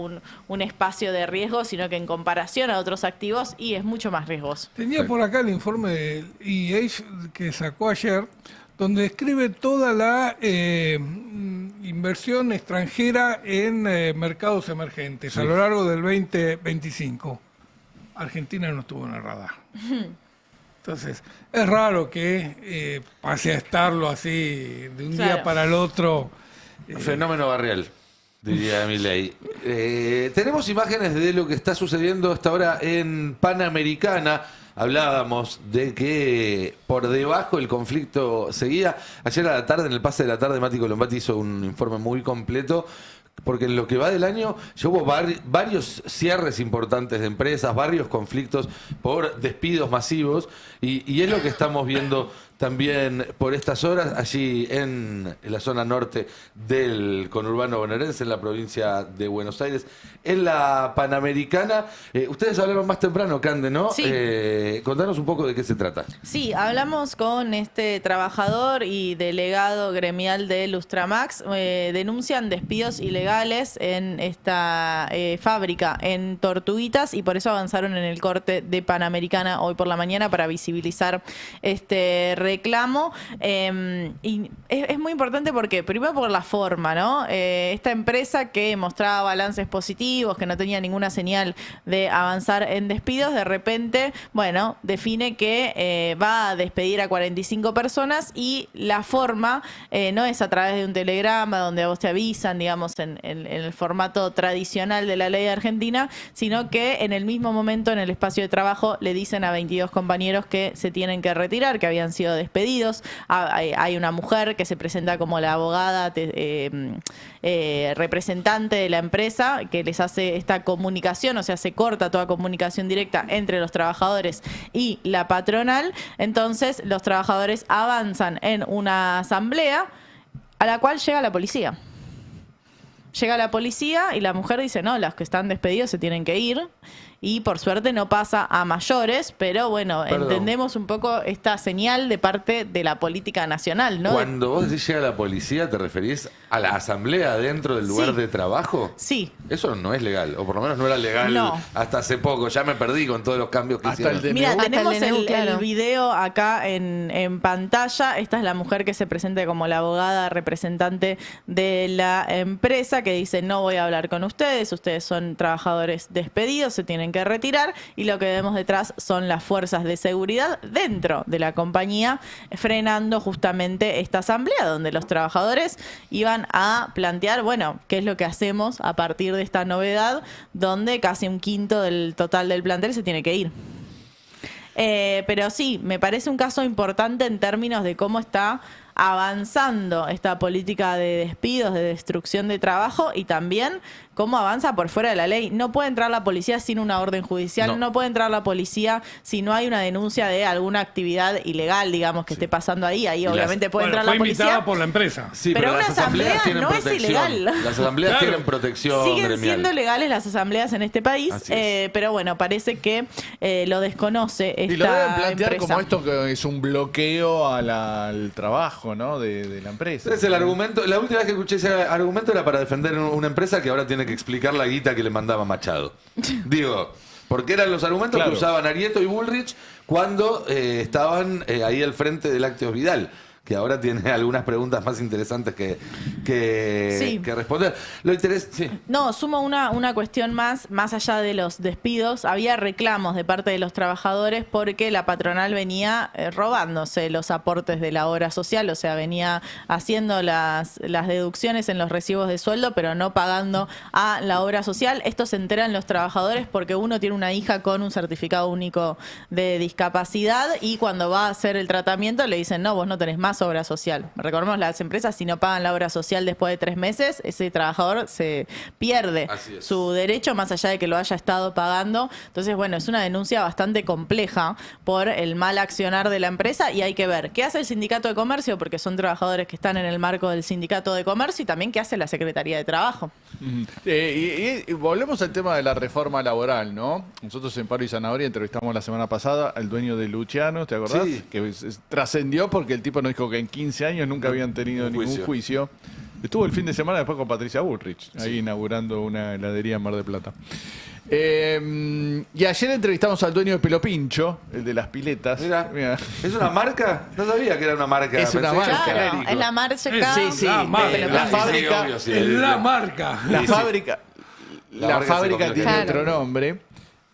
S2: un espacio de riesgo, sino que en comparación a otros activos y es mucho más riesgoso.
S3: Tenía por acá el informe del IEH que sacó ayer, donde describe toda la inversión extranjera en mercados emergentes a lo largo del 2025. Argentina no estuvo en el radar. Entonces, es raro que pase a estarlo así de un día
S2: Claro.
S3: para el otro.
S1: Fenómeno barrial, diría Milei. Tenemos imágenes de lo que está sucediendo hasta ahora en Panamericana. Hablábamos de que por debajo el conflicto seguía. Ayer a la tarde, en el pase de la tarde, Mati Colombati hizo un informe muy completo, porque en lo que va del año ya hubo varios cierres importantes de empresas, varios conflictos por despidos masivos, y es lo que estamos viendo también por estas horas allí en la zona norte del conurbano bonaerense, en la provincia de Buenos Aires, en la Panamericana. Ustedes hablaron más temprano, Cande, ¿no?
S2: Sí.
S1: Contanos un poco de qué se trata.
S2: Sí, hablamos con este trabajador y delegado gremial de Lustramax. Denuncian despidos ilegales en esta fábrica en Tortuguitas, y por eso avanzaron en el corte de Panamericana hoy por la mañana para visibilizar este reclamo. Y es muy importante porque, primero por la forma, ¿no? Esta empresa que mostraba balances positivos, que no tenía ninguna señal de avanzar en despidos, de repente, bueno, define que va a despedir a 45 personas, y la forma no es a través de un telegrama donde a vos te avisan, digamos, en el formato tradicional de la ley argentina, sino que en el mismo momento, en el espacio de trabajo, le dicen a 22 compañeros que se tienen que retirar, que habían sido despedidos. Hay una mujer que se presenta como la abogada representante de la empresa, que les hace esta comunicación, o sea, se corta toda comunicación directa entre los trabajadores y la patronal. Entonces los trabajadores avanzan en una asamblea a la cual llega la policía. Llega la policía y la mujer dice, no, los que están despedidos se tienen que ir. Y por suerte no pasa a mayores, pero bueno,
S1: Perdón.
S2: entendemos un poco esta señal de parte de la política nacional, ¿no?
S1: Cuando vos decís llega la policía, ¿te referís a la asamblea dentro del lugar
S2: Sí.
S1: de trabajo?
S2: Sí.
S1: Eso no es legal, o por lo menos no era legal
S2: No.
S1: hasta hace poco. Ya me perdí con todos los cambios que
S4: Hasta
S1: hicieron.
S4: el DNU.
S2: Mira,
S5: Hasta
S2: tenemos
S5: el DNU,
S2: el
S5: claro.
S2: video acá en pantalla. Esta es la mujer que se presenta como la abogada representante de la empresa, que dice, no voy a hablar con ustedes son trabajadores despedidos, se tienen que retirar, y lo que vemos detrás son las fuerzas de seguridad dentro de la compañía frenando justamente esta asamblea, donde los trabajadores iban a plantear, bueno, qué es lo que hacemos a partir de esta novedad, donde casi un quinto del total del plantel se tiene que ir. Pero sí, me parece un caso importante en términos de cómo está avanzando esta política de despidos, de destrucción de trabajo, y también cómo avanza por fuera de la ley. No puede entrar la policía sin una orden judicial, no puede entrar la policía si no hay una denuncia de alguna actividad ilegal, digamos, que esté pasando ahí. Ahí obviamente puede
S3: Bueno,
S2: entrar
S3: fue
S2: la policía.
S3: invitada por la empresa.
S1: Sí,
S2: Pero una
S1: las asambleas
S2: asamblea
S1: tienen
S2: no es
S1: protección.
S2: ilegal.
S1: Las asambleas
S3: Claro.
S1: tienen protección
S2: Siguen
S1: gremial.
S2: siendo legales las asambleas en este país,
S1: Así es.
S2: pero bueno, parece que lo desconoce esta
S4: Y lo deben plantear
S2: empresa.
S4: como esto que es un bloqueo al trabajo, ¿no? De la empresa.
S1: Ese es el argumento. La última vez que escuché ese argumento era para defender una empresa que ahora tiene que explicar la guita que le mandaba Machado. Digo, porque eran los argumentos
S4: Claro.
S1: que usaban Arieto y Bullrich cuando estaban ahí al frente de Lácteos Vidal, que ahora tiene algunas preguntas más interesantes que
S2: Sí.
S1: responder. Lo sí.
S2: No, sumo una cuestión más allá de los despidos. Había reclamos de parte de los trabajadores porque la patronal venía robándose los aportes de la obra social, o sea, venía haciendo las deducciones en los recibos de sueldo, pero no pagando a la obra social. Esto se enteran los trabajadores porque uno tiene una hija con un certificado único de discapacidad, y cuando va a hacer el tratamiento le dicen, no, vos no tenés más obra social. Recordemos, las empresas, si no pagan la obra social después de 3 meses, ese trabajador se pierde
S1: Así es.
S2: su derecho, más allá de que lo haya estado pagando. Entonces, bueno, es una denuncia bastante compleja por el mal accionar de la empresa, y hay que ver qué hace el sindicato de comercio, porque son trabajadores que están en el marco del sindicato de comercio, y también qué hace la Secretaría de Trabajo.
S4: Y volvemos al tema de la reforma laboral, ¿no? Nosotros en Paro y Zanahoria entrevistamos la semana pasada al dueño de Luciano, ¿te acordás?
S1: Sí.
S4: Que trascendió porque el tipo nos dijo que en 15 años nunca habían tenido ningún juicio. Estuvo el fin de semana después con Patricia Bullrich, ahí inaugurando una heladería en Mar del Plata. Y ayer entrevistamos al dueño de Pelo Pincho, el de las piletas.
S1: Mira, ¿es una marca? No sabía que era una marca.
S4: Es una
S1: Pensé que era
S4: marca.
S2: Claro,
S1: genérico.
S2: es la marca.
S3: Sí,
S4: sí,
S3: la marca.
S4: la fábrica,
S1: obvio, sí.
S3: Es la marca.
S4: La
S1: Sí, sí.
S4: fábrica,
S1: La
S4: la
S1: marca se
S4: fábrica
S1: comió.
S4: tiene
S5: Claro.
S4: otro nombre.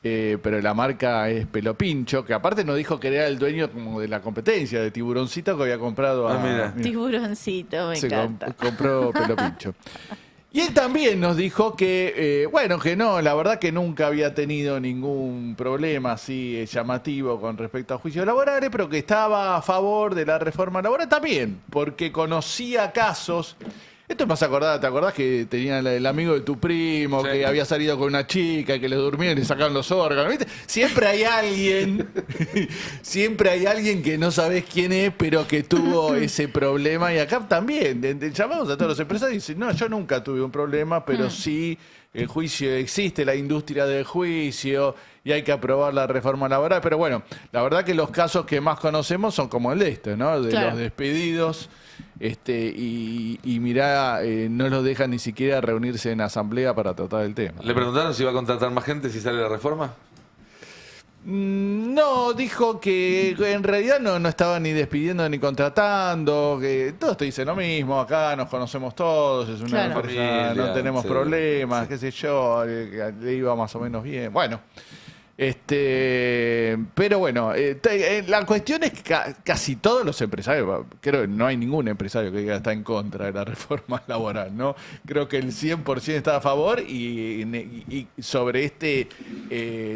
S4: pero la marca es Pelopincho, que aparte nos dijo que era el dueño como de la competencia de Tiburoncito que había comprado a...
S1: mira.
S2: Tiburoncito, me encanta.
S4: Compró Pelopincho. Y él también nos dijo que, bueno, que no, la verdad que nunca había tenido ningún problema así llamativo con respecto a juicios laborales, pero que estaba a favor de la reforma laboral también, porque conocía casos. Esto me hace acordar, ¿te acordás que tenía el amigo de tu primo,
S1: Sí.
S4: que había salido con una chica y que le durmieron y sacaban los órganos? ¿Viste? Siempre hay alguien que no sabés quién es, pero que tuvo ese problema. Y acá también, llamamos a todos los empresarios y dicen, no, yo nunca tuve un problema, pero sí el juicio, existe la industria del juicio y hay que aprobar la reforma laboral. Pero bueno, la verdad que los casos que más conocemos son como el de este, ¿no? De
S2: Claro.
S4: los despedidos. Y mirá, no los dejan ni siquiera reunirse en asamblea para tratar el tema.
S1: ¿Le preguntaron si va a contratar más gente si sale la reforma?
S4: No, dijo que en realidad no estaba ni despidiendo ni contratando, que todos te dicen lo mismo, acá nos conocemos todos, es una
S2: Claro.
S4: empresa,
S1: Familia,
S4: no tenemos
S1: sí,
S4: problemas,
S1: sí.
S4: qué sé yo, le iba más o menos bien. Bueno, pero bueno, la cuestión es que casi todos los empresarios, creo que no hay ningún empresario que diga está en contra de la reforma laboral, ¿no? Creo que el 100% está a favor y sobre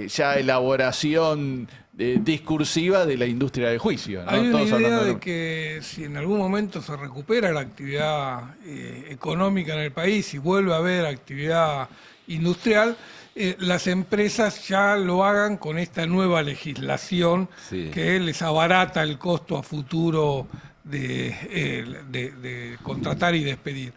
S4: ya elaboración discursiva de la industria del juicio, ¿no?
S3: Hay una
S4: Todos
S3: idea
S4: hablando
S3: de que si en algún momento se recupera la actividad económica en el país y vuelve a haber actividad industrial, las empresas ya lo hagan con esta nueva legislación
S1: Sí.
S3: que les abarata el costo a futuro de contratar y despedir.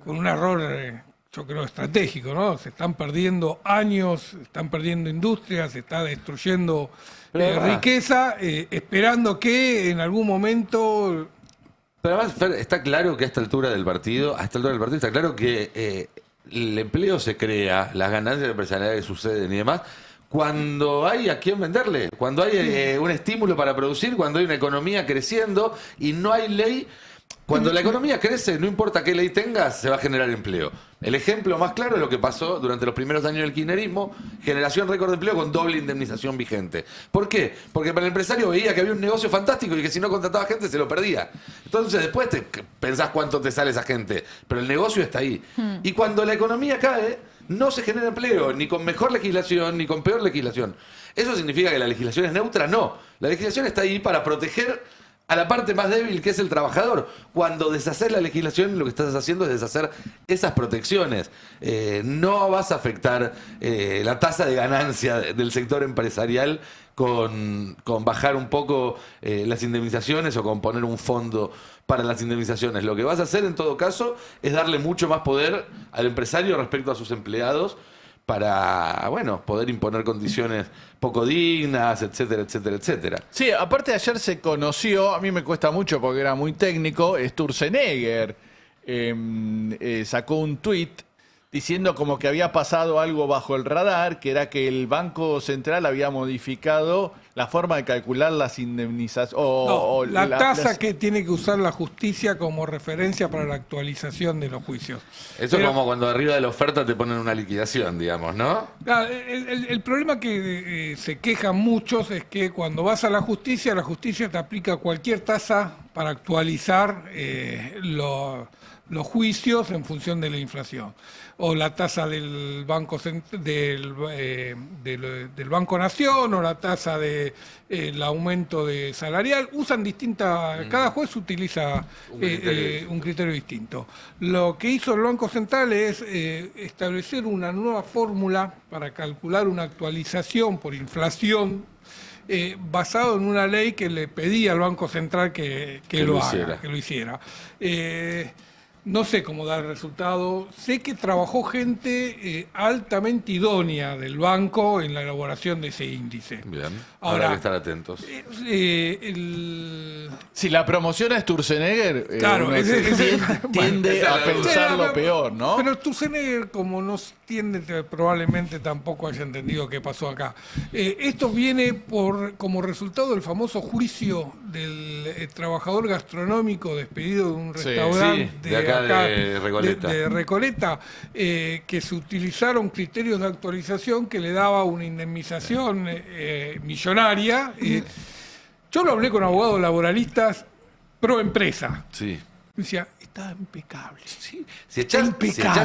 S3: Con un error, yo creo, estratégico, ¿no? Se están perdiendo años, se están perdiendo industrias, se está destruyendo riqueza, esperando que en algún momento...
S1: Pero además, Fer, está claro que a esta altura del partido está claro que el empleo se crea, las ganancias empresariales suceden y demás, cuando hay a quién venderle, cuando hay un estímulo para producir, cuando hay una economía creciendo y no hay ley. Cuando la economía crece, no importa qué ley tengas, se va a generar empleo. El ejemplo más claro es lo que pasó durante los primeros años del kirchnerismo, generación récord de empleo con doble indemnización vigente. ¿Por qué? Porque para el empresario veía que había un negocio fantástico y que si no contrataba gente se lo perdía. Entonces después pensás cuánto te sale esa gente, pero el negocio está ahí. Y cuando la economía cae, no se genera empleo, ni con mejor legislación, ni con peor legislación. ¿Eso significa que la legislación es neutra? No. La legislación está ahí para proteger a la parte más débil, que es el trabajador. Cuando deshaces la legislación, lo que estás haciendo es deshacer esas protecciones. No vas a afectar la tasa de ganancia del sector empresarial con bajar un poco las indemnizaciones o con poner un fondo para las indemnizaciones. Lo que vas a hacer, en todo caso, es darle mucho más poder al empresario respecto a sus empleados para, bueno, poder imponer condiciones poco dignas, etcétera, etcétera, etcétera.
S4: Sí, aparte ayer se conoció, a mí me cuesta mucho porque era muy técnico, Sturzenegger sacó un tuit diciendo como que había pasado algo bajo el radar, que era que el Banco Central había modificado la forma de calcular las indemnizaciones.
S3: La tasa que tiene que usar la justicia como referencia para la actualización de los juicios.
S1: Eso
S3: Pero-
S1: es como cuando arriba de la oferta te ponen una liquidación, digamos, ¿no?
S3: Claro, el problema que se quejan muchos es que cuando vas a la justicia te aplica cualquier tasa para actualizar los juicios en función de la inflación. O la tasa del Banco del Banco Nación, o la tasa del aumento de salarial. Usan distintas, cada juez utiliza un criterio distinto. Lo que hizo el Banco Central es establecer una nueva fórmula para calcular una actualización por inflación basado en una ley que le pedía al Banco Central que lo haga, que lo hiciera. No sé cómo dar el resultado. Sé que trabajó gente altamente idónea del banco en la elaboración de ese índice.
S1: Bien,
S3: Ahora,
S1: habrá que estar atentos.
S4: Si la promoción es Sturzenegger,
S3: Claro,
S4: uno tiende
S1: esa
S4: a
S1: es la
S4: pensar
S3: duda.
S4: lo peor, ¿no?
S3: Pero Sturzenegger, como no tiende, probablemente tampoco haya entendido qué pasó acá. Esto viene como resultado del famoso juicio del trabajador gastronómico despedido de un
S1: Sí,
S3: restaurante
S1: sí, de acá de Recoleta.
S3: de Recoleta, que se utilizaron criterios de actualización que le daba una indemnización millonaria. Yo lo hablé con abogados laboralistas pro empresa.
S1: Sí.
S3: Me decía, está impecable.
S1: Sí. Si echás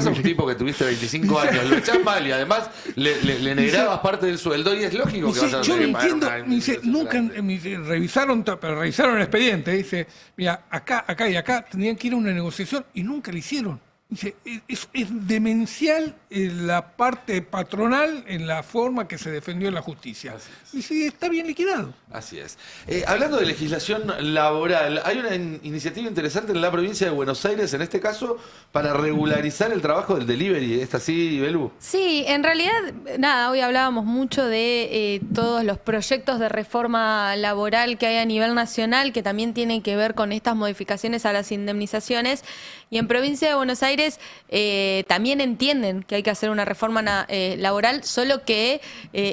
S1: a un tipo que tuviste 25 años, lo echás mal y además le negrabas parte del sueldo y es lógico que vas a
S3: yo
S1: tener
S3: no
S1: que pagar
S3: entiendo,
S1: una
S3: me dice, nunca
S1: indemnización.
S3: me dice, revisaron el expediente, dice, mira, acá y acá tendrían que ir a una negociación y nunca lo hicieron. Dice, es demencial la parte patronal en la forma que se defendió en la justicia. Y sí, está bien liquidado.
S1: Así es. Hablando de legislación laboral, hay una iniciativa interesante en la provincia de Buenos Aires, en este caso, para regularizar el trabajo del delivery. ¿Es así, Belu?
S5: Sí, en realidad, nada, hoy hablábamos mucho de todos los proyectos de reforma laboral que hay a nivel nacional, que también tienen que ver con estas modificaciones a las indemnizaciones. Y en provincia de Buenos Aires también entienden que hay que hacer una reforma laboral, solo que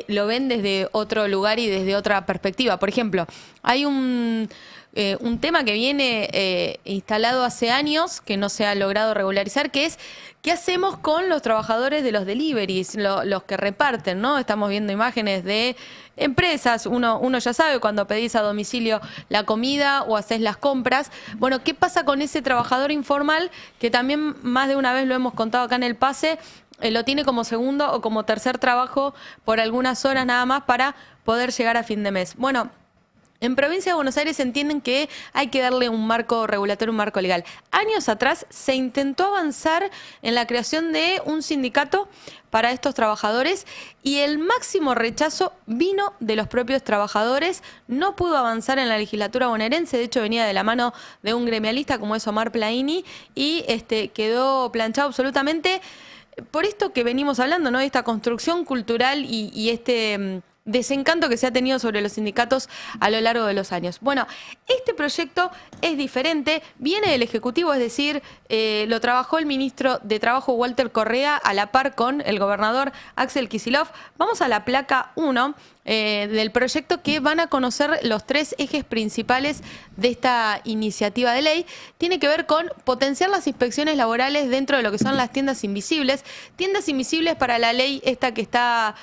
S5: lo ven desde otro lugar y desde otra perspectiva. Por ejemplo, hay un tema que viene instalado hace años, que no se ha logrado regularizar, que es ¿qué hacemos con los trabajadores de los deliveries, los que reparten, ¿no? Estamos viendo imágenes de empresas, uno ya sabe cuando pedís a domicilio la comida o haces las compras. Bueno, ¿qué pasa con ese trabajador informal que también más de una vez lo hemos contado acá en El Pase? Lo tiene como segundo o como tercer trabajo por algunas horas nada más para poder llegar a fin de mes. Bueno, en provincia de Buenos Aires entienden que hay que darle un marco regulatorio, un marco legal. Años atrás se intentó avanzar en la creación de un sindicato para estos trabajadores y el máximo rechazo vino de los propios trabajadores. No pudo avanzar en la legislatura bonaerense, de hecho venía de la mano de un gremialista como es Omar Plaini y quedó planchado absolutamente por esto que venimos hablando, ¿no? Esta construcción cultural y este desencanto que se ha tenido sobre los sindicatos a lo largo de los años. Bueno, este proyecto es diferente, viene del Ejecutivo, es decir, lo trabajó el ministro de Trabajo Walter Correa a la par con el gobernador Axel Kicillof. Vamos a la placa 1 del proyecto, que van a conocer los 3 ejes principales de esta iniciativa de ley. Tiene que ver con potenciar las inspecciones laborales dentro de lo que son las tiendas invisibles. Tiendas invisibles para la ley esta que está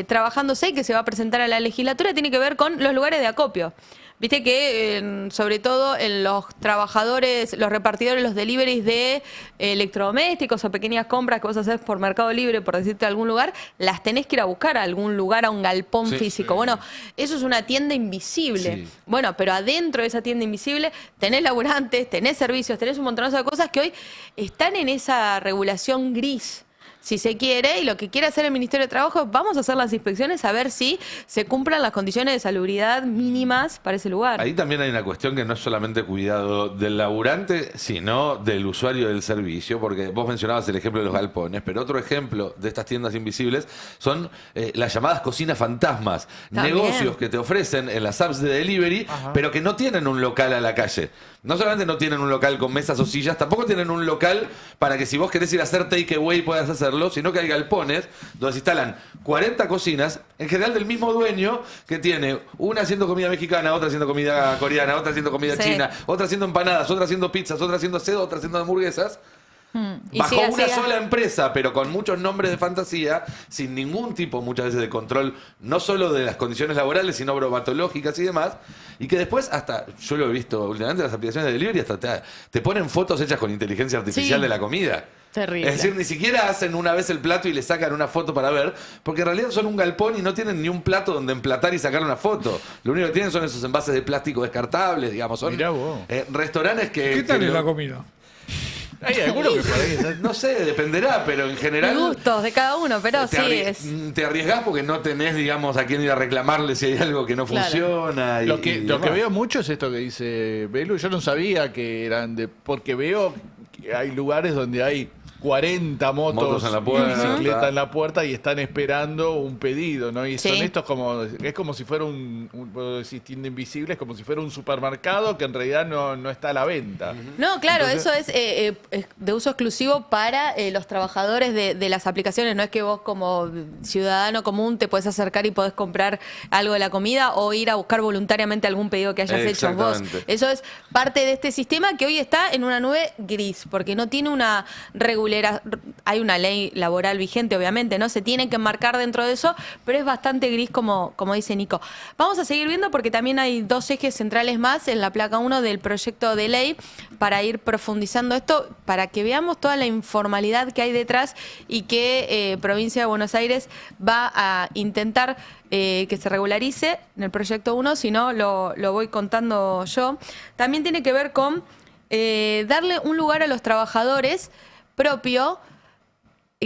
S5: trabajándose y que se va a presentar a la legislatura, tiene que ver con los lugares de acopio. Viste que sobre todo en los trabajadores, los repartidores, los deliveries de electrodomésticos o pequeñas compras que vos haces por Mercado Libre, por decirte algún lugar, las tenés que ir a buscar a algún lugar, a un galpón físico. Sí. Bueno, eso es una tienda invisible. Sí. Bueno, pero adentro de esa tienda invisible tenés laburantes, tenés servicios, tenés un montonazo de cosas que hoy están en esa regulación gris, si se quiere, y lo que quiere hacer el Ministerio de Trabajo es vamos a hacer las inspecciones a ver si se cumplan las condiciones de salubridad mínimas para ese lugar.
S1: Ahí también hay una cuestión que no es solamente cuidado del laburante, sino del usuario del servicio, porque vos mencionabas el ejemplo de los galpones, pero otro ejemplo de estas tiendas invisibles son las llamadas cocinas fantasmas, también negocios que te ofrecen en las apps de delivery, pero que no tienen un local a la calle. No solamente no tienen un local con mesas o sillas, tampoco tienen un local para que si vos querés ir a hacer takeaway puedas hacerlo, sino que hay galpones donde se instalan 40 cocinas, en general del mismo dueño, que tiene una haciendo comida mexicana, otra haciendo comida coreana, otra haciendo comida china, otra haciendo empanadas, otra haciendo pizzas, otra haciendo cedo, otra haciendo hamburguesas. Bajo una sola empresa, pero con muchos nombres de fantasía, sin ningún tipo muchas veces de control, no solo de las condiciones laborales, sino bromatológicas y demás, y que después hasta, yo lo he visto últimamente, las aplicaciones de delivery hasta te ponen fotos hechas con inteligencia artificial de la comida.
S2: Terrible.
S1: Es decir, ni siquiera hacen una vez el plato y le sacan una foto para ver, porque en realidad son un galpón y no tienen ni un plato donde emplatar y sacar una foto. Lo único que tienen son esos envases de plástico descartables, digamos. Son restaurantes que...
S3: ¿Qué tal es la comida?
S4: Hay algunos que por ahí
S1: no sé, dependerá, pero en general...
S5: De gustos de cada uno, pero
S1: te arriesgás porque no tenés, digamos, a quién ir a reclamarle si hay algo que no funciona.
S4: Lo que veo mucho es esto que dice Belu. Yo no sabía que eran porque veo que hay lugares donde hay 40 motos
S1: en la
S4: y
S1: puerta.
S4: bicicleta en la puerta y están esperando un pedido, ¿no? Y
S5: Sí.
S4: son estos como, es como si fuera puedo decir, tienda invisible, es como si fuera un supermercado que en realidad no está a la venta.
S5: No, claro,
S4: Entonces-
S5: eso es de uso exclusivo para los trabajadores de las aplicaciones. No es que vos como ciudadano común te podés acercar y podés comprar algo de la comida o ir a buscar voluntariamente algún pedido que hayas hecho vos.
S1: Exactamente.
S5: Eso es parte de este sistema que hoy está en una nube gris, porque no tiene una hay una ley laboral vigente, obviamente, ¿no? Se tiene que enmarcar dentro de eso, pero es bastante gris, como dice Nico. Vamos a seguir viendo porque también hay dos ejes centrales más en la placa 1 del proyecto de ley para ir profundizando esto, para que veamos toda la informalidad que hay detrás y que Provincia de Buenos Aires va a intentar que se regularice en el proyecto 1, si no lo voy contando yo. También tiene que ver con darle un lugar a los trabajadores propio,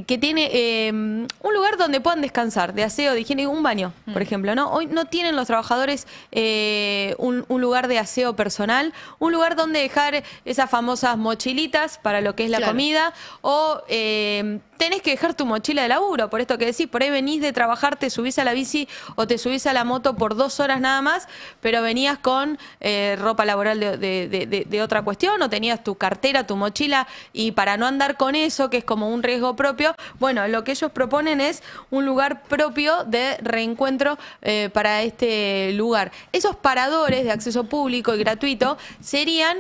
S5: que tiene un lugar donde puedan descansar, de aseo, de higiene, un baño, por ejemplo, ¿no? Hoy no tienen los trabajadores un lugar de aseo personal, un lugar donde dejar esas famosas mochilitas para lo que es la
S2: Claro.
S5: comida, o tenés que dejar tu mochila de laburo, por esto que decís, por ahí venís de trabajar, te subís a la bici o te subís a la moto por 2 horas nada más, pero venías con ropa laboral de otra cuestión, o tenías tu cartera, tu mochila, y para no andar con eso, que es como un riesgo propio, bueno, lo que ellos proponen es un lugar propio de reencuentro para este lugar. Esos paradores de acceso público y gratuito serían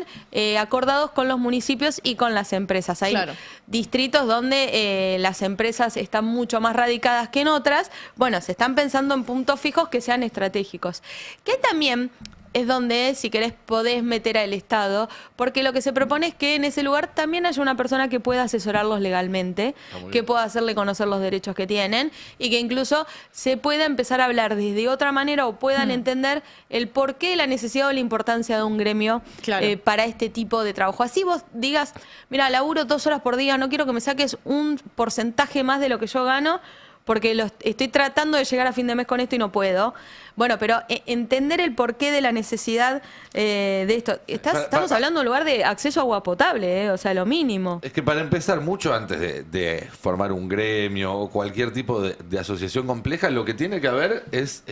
S5: acordados con los municipios y con las empresas. Hay
S2: Claro.
S5: distritos donde las empresas están mucho más radicadas que en otras. Bueno, se están pensando en puntos fijos que sean estratégicos. Que también es donde, si querés, podés meter al Estado, porque lo que se propone es que en ese lugar también haya una persona que pueda asesorarlos legalmente, que pueda hacerle conocer los derechos que tienen y que incluso se pueda empezar a hablar desde otra manera o puedan entender el porqué, la necesidad o la importancia de un gremio
S2: Claro.
S5: para este tipo de trabajo. Así vos digas, mira, laburo 2 horas por día, no quiero que me saques un porcentaje más de lo que yo gano, porque estoy tratando de llegar a fin de mes con esto y no puedo. Bueno, pero entender el porqué de la necesidad de esto. Estamos hablando de un lugar de acceso a agua potable, o sea, lo mínimo.
S1: Es que para empezar, mucho antes de formar un gremio o cualquier tipo de asociación compleja, lo que tiene que haber es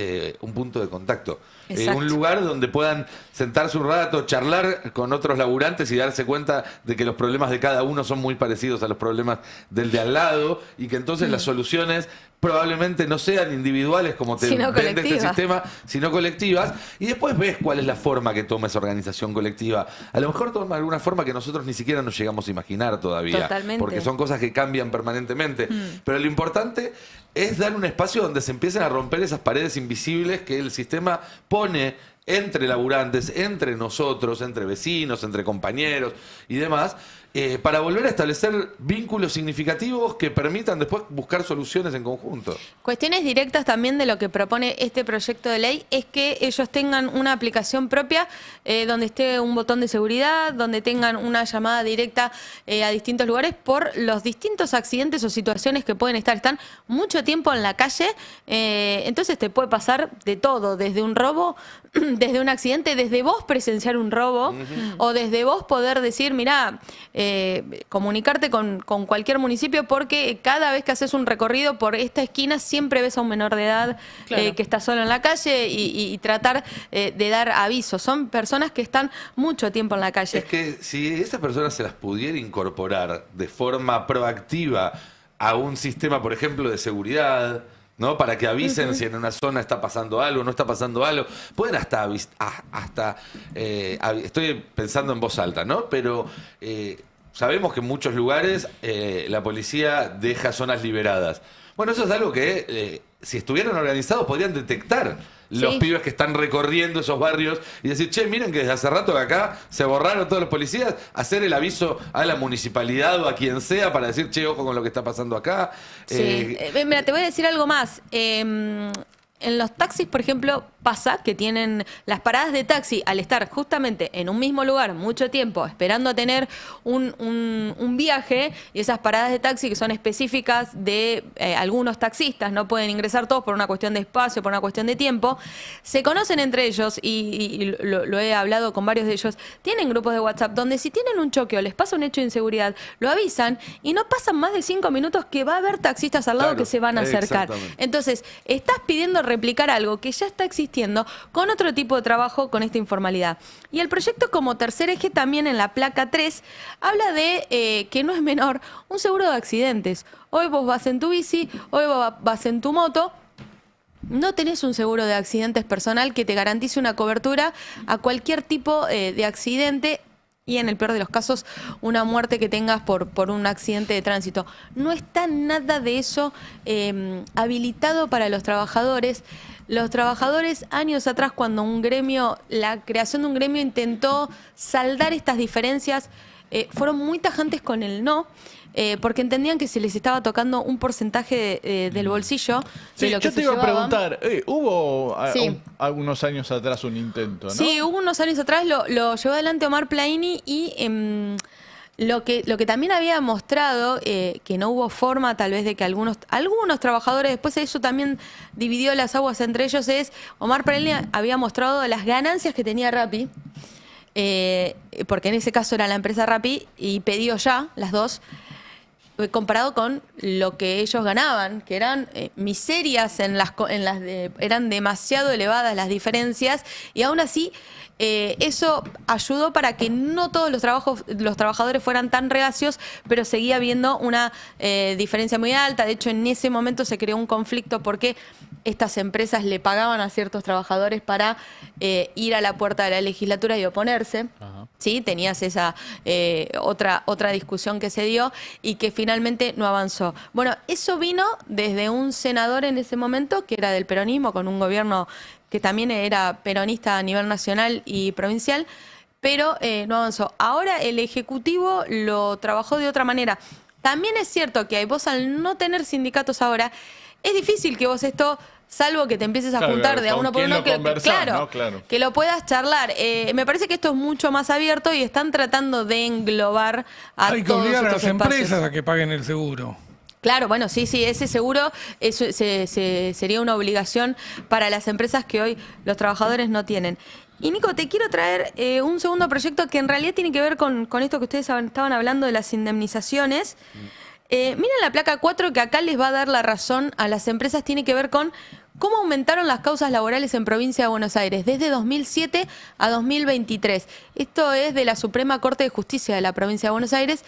S1: un punto de contacto.
S5: Exacto.
S1: Un lugar donde puedan sentarse un rato, charlar con otros laburantes y darse cuenta de que los problemas de cada uno son muy parecidos a los problemas del de al lado y que entonces las soluciones probablemente no sean individuales como te
S5: Sino
S1: vende este
S5: colectivas.
S1: sistema, sino colectivas, y después ves cuál es la forma que toma esa organización colectiva. A lo mejor toma alguna forma que nosotros ni siquiera nos llegamos a imaginar todavía,
S5: Totalmente.
S1: porque son cosas que cambian permanentemente. Pero lo importante es dar un espacio donde se empiecen a romper esas paredes invisibles que el sistema pone entre laburantes, entre nosotros, entre vecinos, entre compañeros y demás, para volver a establecer vínculos significativos que permitan después buscar soluciones en conjunto.
S5: Cuestiones directas también de lo que propone este proyecto de ley es que ellos tengan una aplicación propia donde esté un botón de seguridad, donde tengan una llamada directa a distintos lugares por los distintos accidentes o situaciones que pueden estar. Están mucho tiempo en la calle, entonces te puede pasar de todo, desde un robo, desde un accidente, desde vos presenciar un robo o desde vos poder decir, mirá, comunicarte con cualquier municipio porque cada vez que haces un recorrido por esta esquina siempre ves a un menor de edad
S2: Claro.
S5: que está solo en la calle y tratar de dar avisos. Son personas que están mucho tiempo en la calle.
S1: Es que si esas personas se las pudiera incorporar de forma proactiva a un sistema, por ejemplo, de seguridad, ¿no? Para que avisen si en una zona está pasando algo, no está pasando algo. Pueden hasta estoy pensando en voz alta, ¿no? Pero sabemos que en muchos lugares la policía deja zonas liberadas. Bueno, eso es algo que si estuvieran organizados podrían detectar los
S5: Sí.
S1: pibes que están recorriendo esos barrios y decir, che, miren que desde hace rato que acá se borraron todos los policías, hacer el aviso a la municipalidad o a quien sea para decir, che, ojo con lo que está pasando acá.
S5: Sí. Mira, te voy a decir algo más. En los taxis, por ejemplo, pasa que tienen las paradas de taxi, al estar justamente en un mismo lugar mucho tiempo, esperando a tener un viaje, y esas paradas de taxi que son específicas de algunos taxistas, no pueden ingresar todos por una cuestión de espacio, por una cuestión de tiempo, se conocen entre ellos, y lo he hablado con varios de ellos, tienen grupos de WhatsApp donde si tienen un choque o les pasa un hecho de inseguridad, lo avisan y no pasan más de 5 minutos que va a haber taxistas al lado
S1: Claro,
S5: que se van a acercar.
S1: exactamente.
S5: Entonces, estás pidiendo replicar algo que ya está existiendo con otro tipo de trabajo, con esta informalidad. Y el proyecto como tercer eje también en la placa 3 habla de, que no es menor, un seguro de accidentes. Hoy vos vas en tu bici, hoy vas en tu moto, no tenés un seguro de accidentes personal que te garantice una cobertura a cualquier tipo de accidente, y en el peor de los casos, una muerte que tengas por un accidente de tránsito. No está nada de eso habilitado para los trabajadores. Los trabajadores, años atrás, cuando la creación de un gremio intentó saldar estas diferencias, fueron muy tajantes con el no, porque entendían que se les estaba tocando un porcentaje del bolsillo de
S4: Sí,
S5: lo que
S4: yo
S5: se
S4: te iba a
S5: llevaban.
S4: preguntar, hubo
S5: Sí.
S4: algunos años atrás un intento, ¿no?
S5: Sí, hubo unos años atrás, lo llevó adelante Omar Plaini, y lo que también había mostrado, que no hubo forma tal vez de que algunos trabajadores, después eso también dividió las aguas entre ellos, es Omar Plaini había mostrado las ganancias que tenía Rappi, porque en ese caso era la empresa Rappi, y Pedido Ya, las dos, comparado con lo que ellos ganaban, que eran miserias eran demasiado elevadas las diferencias, y aún así eso ayudó para que no todos los trabajadores fueran tan reacios, pero seguía habiendo una diferencia muy alta. De hecho, en ese momento se creó un conflicto porque estas empresas le pagaban a ciertos trabajadores para ir a la puerta de la legislatura y oponerse.
S4: Ajá.
S5: ¿Sí? Tenías esa otra discusión que se dio y que finalmente no avanzó. Bueno, eso vino desde un senador en ese momento que era del peronismo, con un gobierno que también era peronista a nivel nacional y provincial, pero no avanzó. Ahora el Ejecutivo lo trabajó de otra manera. También es cierto que vos, al no tener sindicatos ahora, es difícil que vos esto, salvo que te empieces a
S4: Claro,
S5: juntar de a
S4: ¿con
S5: uno por
S4: quién
S5: uno,
S4: lo
S5: que
S4: conversás,
S5: claro,
S4: no? Claro.
S5: que lo puedas charlar. Me parece que esto es mucho más abierto y están tratando de englobar a
S3: Hay que
S5: todos
S3: obligar a
S5: estos
S3: las
S5: espacios.
S3: empresas a que paguen el seguro.
S5: Claro, bueno, sí, ese seguro sería una obligación para las empresas que hoy los trabajadores no tienen. Y Nico, te quiero traer un segundo proyecto que en realidad tiene que ver con esto que ustedes estaban hablando de las indemnizaciones. Miren la placa 4, que acá les va a dar la razón a las empresas, tiene que ver con cómo aumentaron las causas laborales en Provincia de Buenos Aires desde 2007 a 2023. Esto es de la Suprema Corte de Justicia de la Provincia de Buenos Aires.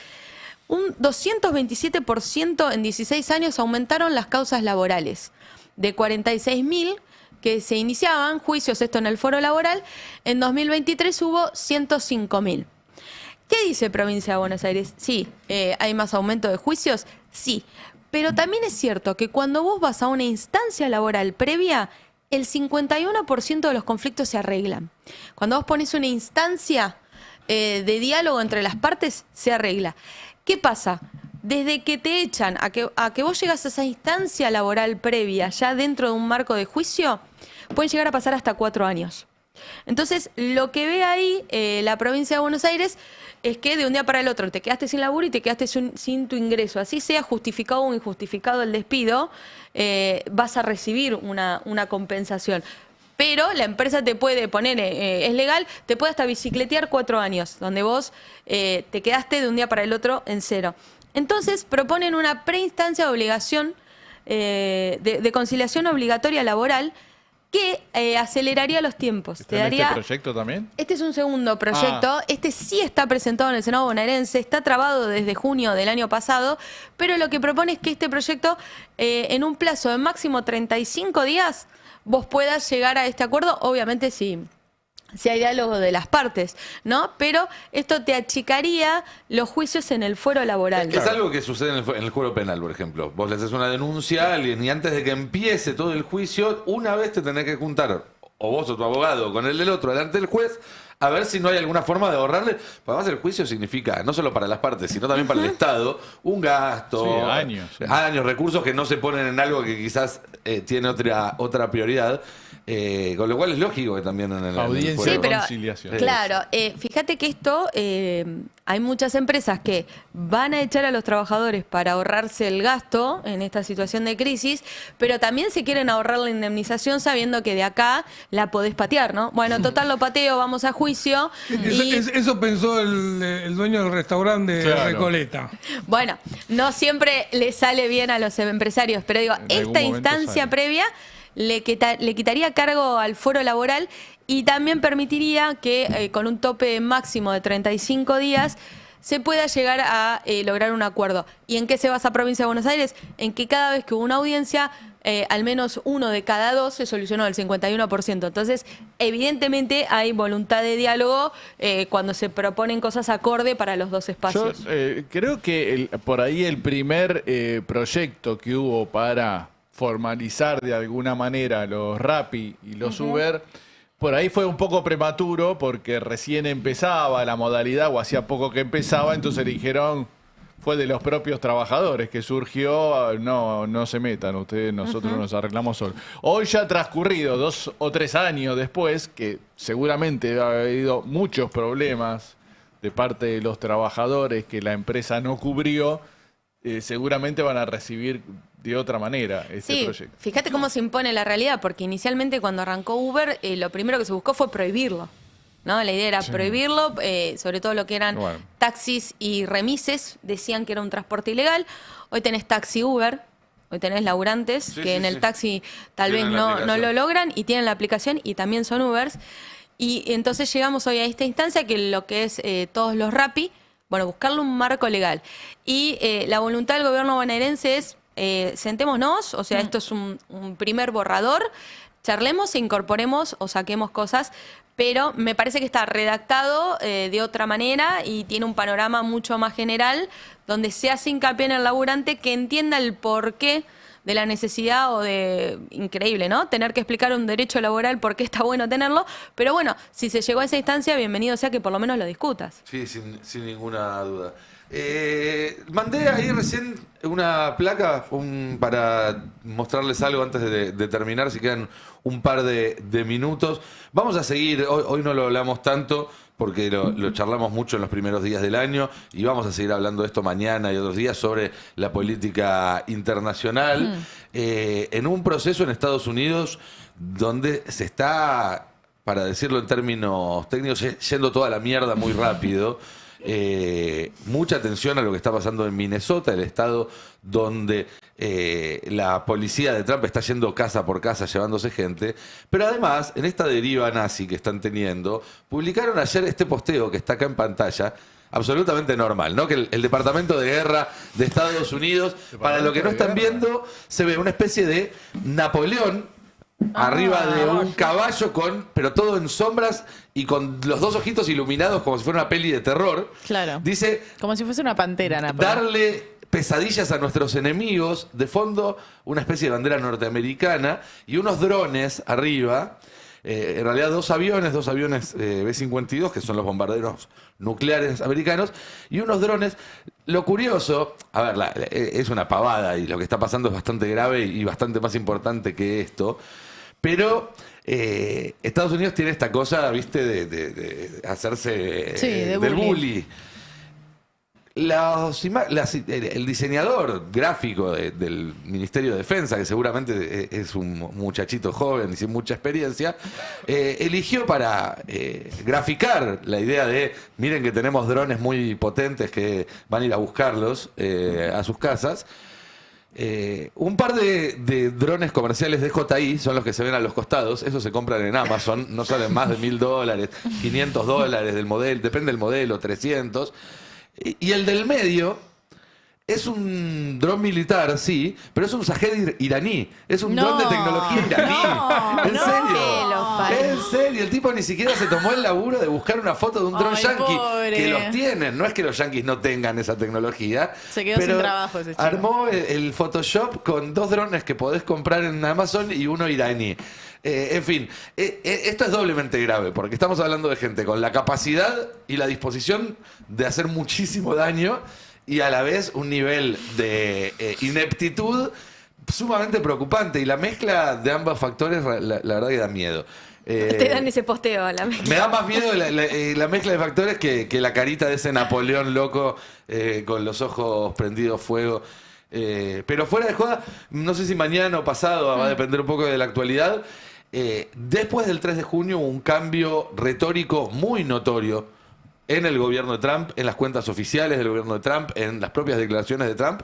S5: Un 227% en 16 años aumentaron las causas laborales. De 46.000 que se iniciaban juicios, esto en el foro laboral, en 2023 hubo 105.000. ¿Qué dice Provincia de Buenos Aires? Sí, ¿hay más aumento de juicios? Sí. Pero también es cierto que cuando vos vas a una instancia laboral previa, el 51% de los conflictos se arreglan. Cuando vos pones una instancia de diálogo entre las partes, se arregla. ¿Qué pasa? Desde que te echan a que vos llegas a esa instancia laboral previa, ya dentro de un marco de juicio, pueden llegar a pasar hasta 4 años. Entonces, lo que ve ahí la Provincia de Buenos Aires es que de un día para el otro te quedaste sin laburo y te quedaste sin tu ingreso. Así sea justificado o injustificado el despido, vas a recibir una compensación. Pero la empresa te puede poner, es legal, te puede hasta bicicletear 4 años, donde vos te quedaste de un día para el otro en cero. Entonces proponen una preinstancia de obligación, de conciliación obligatoria laboral, que aceleraría los tiempos.
S4: ¿Está en este proyecto también?
S5: Este es un segundo proyecto. Este sí está presentado en el Senado bonaerense, está trabado desde junio del año pasado, pero lo que propone es que este proyecto, en un plazo de máximo 35 días, vos puedas llegar a este acuerdo, obviamente si hay diálogo de las partes, ¿no? Pero esto te achicaría los juicios en el fuero laboral.
S1: Es algo que sucede en el juego penal, por ejemplo. Vos le haces una denuncia a alguien y antes de que empiece todo el juicio, una vez te tenés que juntar, o vos o tu abogado, con el del otro delante del juez, a ver si no hay alguna forma de ahorrarle. Porque además el juicio significa, no solo para las partes, sino también para el Estado, un gasto,
S4: Sí, años, sí.
S1: recursos que no se ponen en algo que quizás tiene otra prioridad. Con lo cual es lógico que también en el
S4: Audiencia
S1: fuero-
S5: Sí, pero
S4: conciliación.
S5: claro, fíjate que esto, hay muchas empresas que van a echar a los trabajadores para ahorrarse el gasto en esta situación de crisis, pero también se quieren ahorrar la indemnización sabiendo que de acá la podés patear, ¿no? Bueno, total lo pateo, vamos a juicio. Y,
S3: Eso pensó el dueño del restaurante de
S4: Claro.
S3: Recoleta.
S5: bueno, no siempre le sale bien a los empresarios, pero digo,
S4: En algún
S5: esta
S4: momento
S5: instancia
S4: sale.
S5: previa le quitaría cargo al foro laboral y también permitiría que con un tope máximo de 35 días se pueda llegar a lograr un acuerdo. ¿Y en qué se basa Provincia de Buenos Aires? En que cada vez que hubo una audiencia, al menos uno de cada dos se solucionó, el 51%. Entonces, evidentemente hay voluntad de diálogo cuando se proponen cosas acorde para los dos
S4: Yo
S5: espacios.
S4: creo que por ahí el primer proyecto que hubo para formalizar de alguna manera los Rappi y los Uber, por ahí fue un poco prematuro porque recién empezaba la modalidad o hacía poco que empezaba, entonces le dijeron, fue de los propios trabajadores que surgió, no se metan ustedes, nosotros nos arreglamos solos. Hoy ya ha transcurrido 2 o 3 años después, que seguramente ha habido muchos problemas de parte de los trabajadores que la empresa no cubrió, seguramente van a recibir de otra manera este
S5: Sí,
S4: proyecto.
S5: fíjate cómo se impone la realidad, porque inicialmente cuando arrancó Uber, lo primero que se buscó fue prohibirlo. ¿No? La idea era prohibirlo, sobre todo lo que eran
S4: Bueno.
S5: taxis y remises, decían que era un transporte ilegal. Hoy tenés taxi Uber, hoy tenés laburantes que
S1: sí,
S5: en el
S1: sí.
S5: taxi tal vez
S1: Tienen la
S5: no
S1: aplicación.
S5: lo logran y tienen la aplicación y también son Ubers. Y entonces llegamos hoy a esta instancia que lo que es todos los Rappi, bueno, buscarle un marco legal. Y la voluntad del gobierno bonaerense es, sentémonos, o sea, esto es un primer borrador, charlemos e incorporemos o saquemos cosas, pero me parece que está redactado de otra manera y tiene un panorama mucho más general, donde se hace hincapié en el laburante que entienda el porqué de la necesidad o de, increíble, ¿no? Tener que explicar un derecho laboral por qué está bueno tenerlo, pero bueno, si se llegó a esa instancia, bienvenido sea que por lo menos lo discutas.
S1: Sí, sin ninguna duda. Mandé ahí recién una placa para mostrarles algo antes de terminar, si quedan un par de minutos. Vamos a seguir, hoy no lo hablamos tanto porque lo charlamos mucho en los primeros días del año y vamos a seguir hablando de esto mañana y otros días sobre la política internacional en un proceso en Estados Unidos donde se está, para decirlo en términos técnicos, yendo toda la mierda muy rápido. Mucha atención a lo que está pasando en Minnesota, el estado donde la policía de Trump está yendo casa por casa llevándose gente, pero además en esta deriva nazi que están teniendo, publicaron ayer este posteo que está acá en pantalla, absolutamente normal, ¿no? Que el Departamento de Guerra de Estados Unidos, para lo que no están viendo, se ve una especie de Napoleón arriba de un caballo pero todo en sombras y con los dos ojitos iluminados como si fuera una peli de terror.
S2: Claro.
S1: Dice,
S2: Como si fuese una pantera, Napoleón.
S1: darle pesadillas a nuestros enemigos. De fondo, una especie de bandera norteamericana y unos drones arriba. En realidad, dos aviones B-52, que son los bombarderos nucleares americanos, y unos drones. Lo curioso, a ver, es una pavada y lo que está pasando es bastante grave y bastante más importante que esto, pero Estados Unidos tiene esta cosa, viste, de hacerse
S2: Sí, de
S1: del
S2: bully.
S1: bully. El diseñador gráfico del Ministerio de Defensa, que seguramente es un muchachito joven y sin mucha experiencia, eligió para graficar la idea de, miren que tenemos drones muy potentes que van a ir a buscarlos a sus casas. Un par de drones comerciales de DJI son los que se ven a los costados. Esos se compran en Amazon, no salen más de $1.000, $500 del modelo, depende del modelo, 300. Y el del medio es un dron militar, sí, pero es un Shahed iraní. Es un dron de tecnología iraní. ¿En serio?
S5: Que los
S1: En serio, el tipo ni siquiera se tomó el laburo de buscar una foto de un dron
S2: Ay,
S1: yankee.
S2: pobre.
S1: Que los tienen, no es que los yankees no tengan esa tecnología.
S2: Se quedó sin trabajo ese chico.
S1: Armó el Photoshop con 2 drones que podés comprar en Amazon y uno iraní. En fin, esto es doblemente grave porque estamos hablando de gente con la capacidad y la disposición de hacer muchísimo daño y a la vez un nivel de ineptitud sumamente preocupante. Y la mezcla de ambos factores, la verdad que da miedo.
S5: Te dan ese posteo a la mezcla.
S1: Me da más miedo la mezcla de factores que la carita de ese Napoleón loco con los ojos prendidos fuego. Pero fuera de joda, no sé si mañana o pasado, va a depender un poco de la actualidad. Después del 3 de junio hubo un cambio retórico muy notorio en el gobierno de Trump, en las cuentas oficiales del gobierno de Trump, en las propias declaraciones de Trump,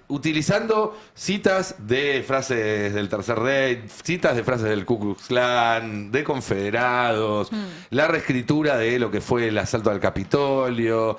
S1: utilizando citas de frases del Tercer Reich, citas de frases del Ku Klux Klan, de confederados, la reescritura de lo que fue el asalto al Capitolio.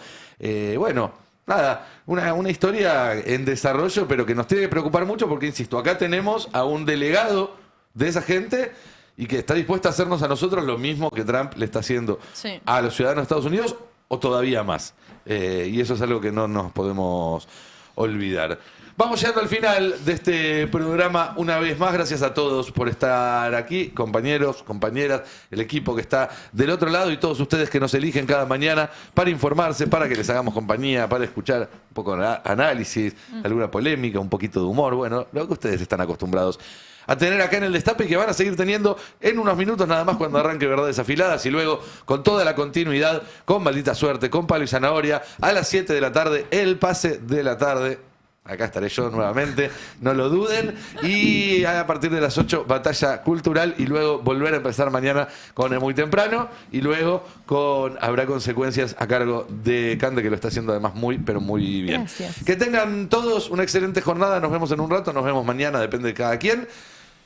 S1: Bueno, nada, una historia en desarrollo, pero que nos tiene que preocupar mucho porque, insisto, acá tenemos a un delegado de esa gente y que está dispuesta a hacernos a nosotros lo mismo que Trump le está haciendo
S2: Sí.
S1: a los ciudadanos de Estados Unidos o todavía más. Y eso es algo que no nos podemos olvidar. Vamos llegando al final de este programa una vez más. Gracias a todos por estar aquí, compañeros, compañeras, el equipo que está del otro lado y todos ustedes que nos eligen cada mañana para informarse, para que les hagamos compañía, para escuchar un poco de análisis, alguna polémica, un poquito de humor. Bueno, lo que ustedes están acostumbrados a tener acá en el Destape y que van a seguir teniendo en unos minutos nada más cuando arranque Verdades Afiladas y luego con toda la continuidad, con Maldita Suerte, con Palo y Zanahoria, a las 7 de la tarde, el pase de la tarde. Acá estaré yo nuevamente, no lo duden. Y a partir de las 8, Batalla Cultural y luego volver a empezar mañana con el Muy Temprano y luego con Habrá Consecuencias a cargo de Cande, que lo está haciendo además muy, pero muy bien.
S2: Gracias.
S1: Que tengan todos una excelente jornada, nos vemos en un rato, nos vemos mañana, depende de cada quien.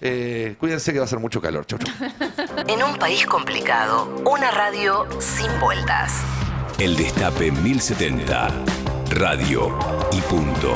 S1: Cuídense que va a ser mucho calor. Chau, chau.
S6: En un país complicado, una radio sin vueltas.
S7: El Destape 1070. Radio y punto.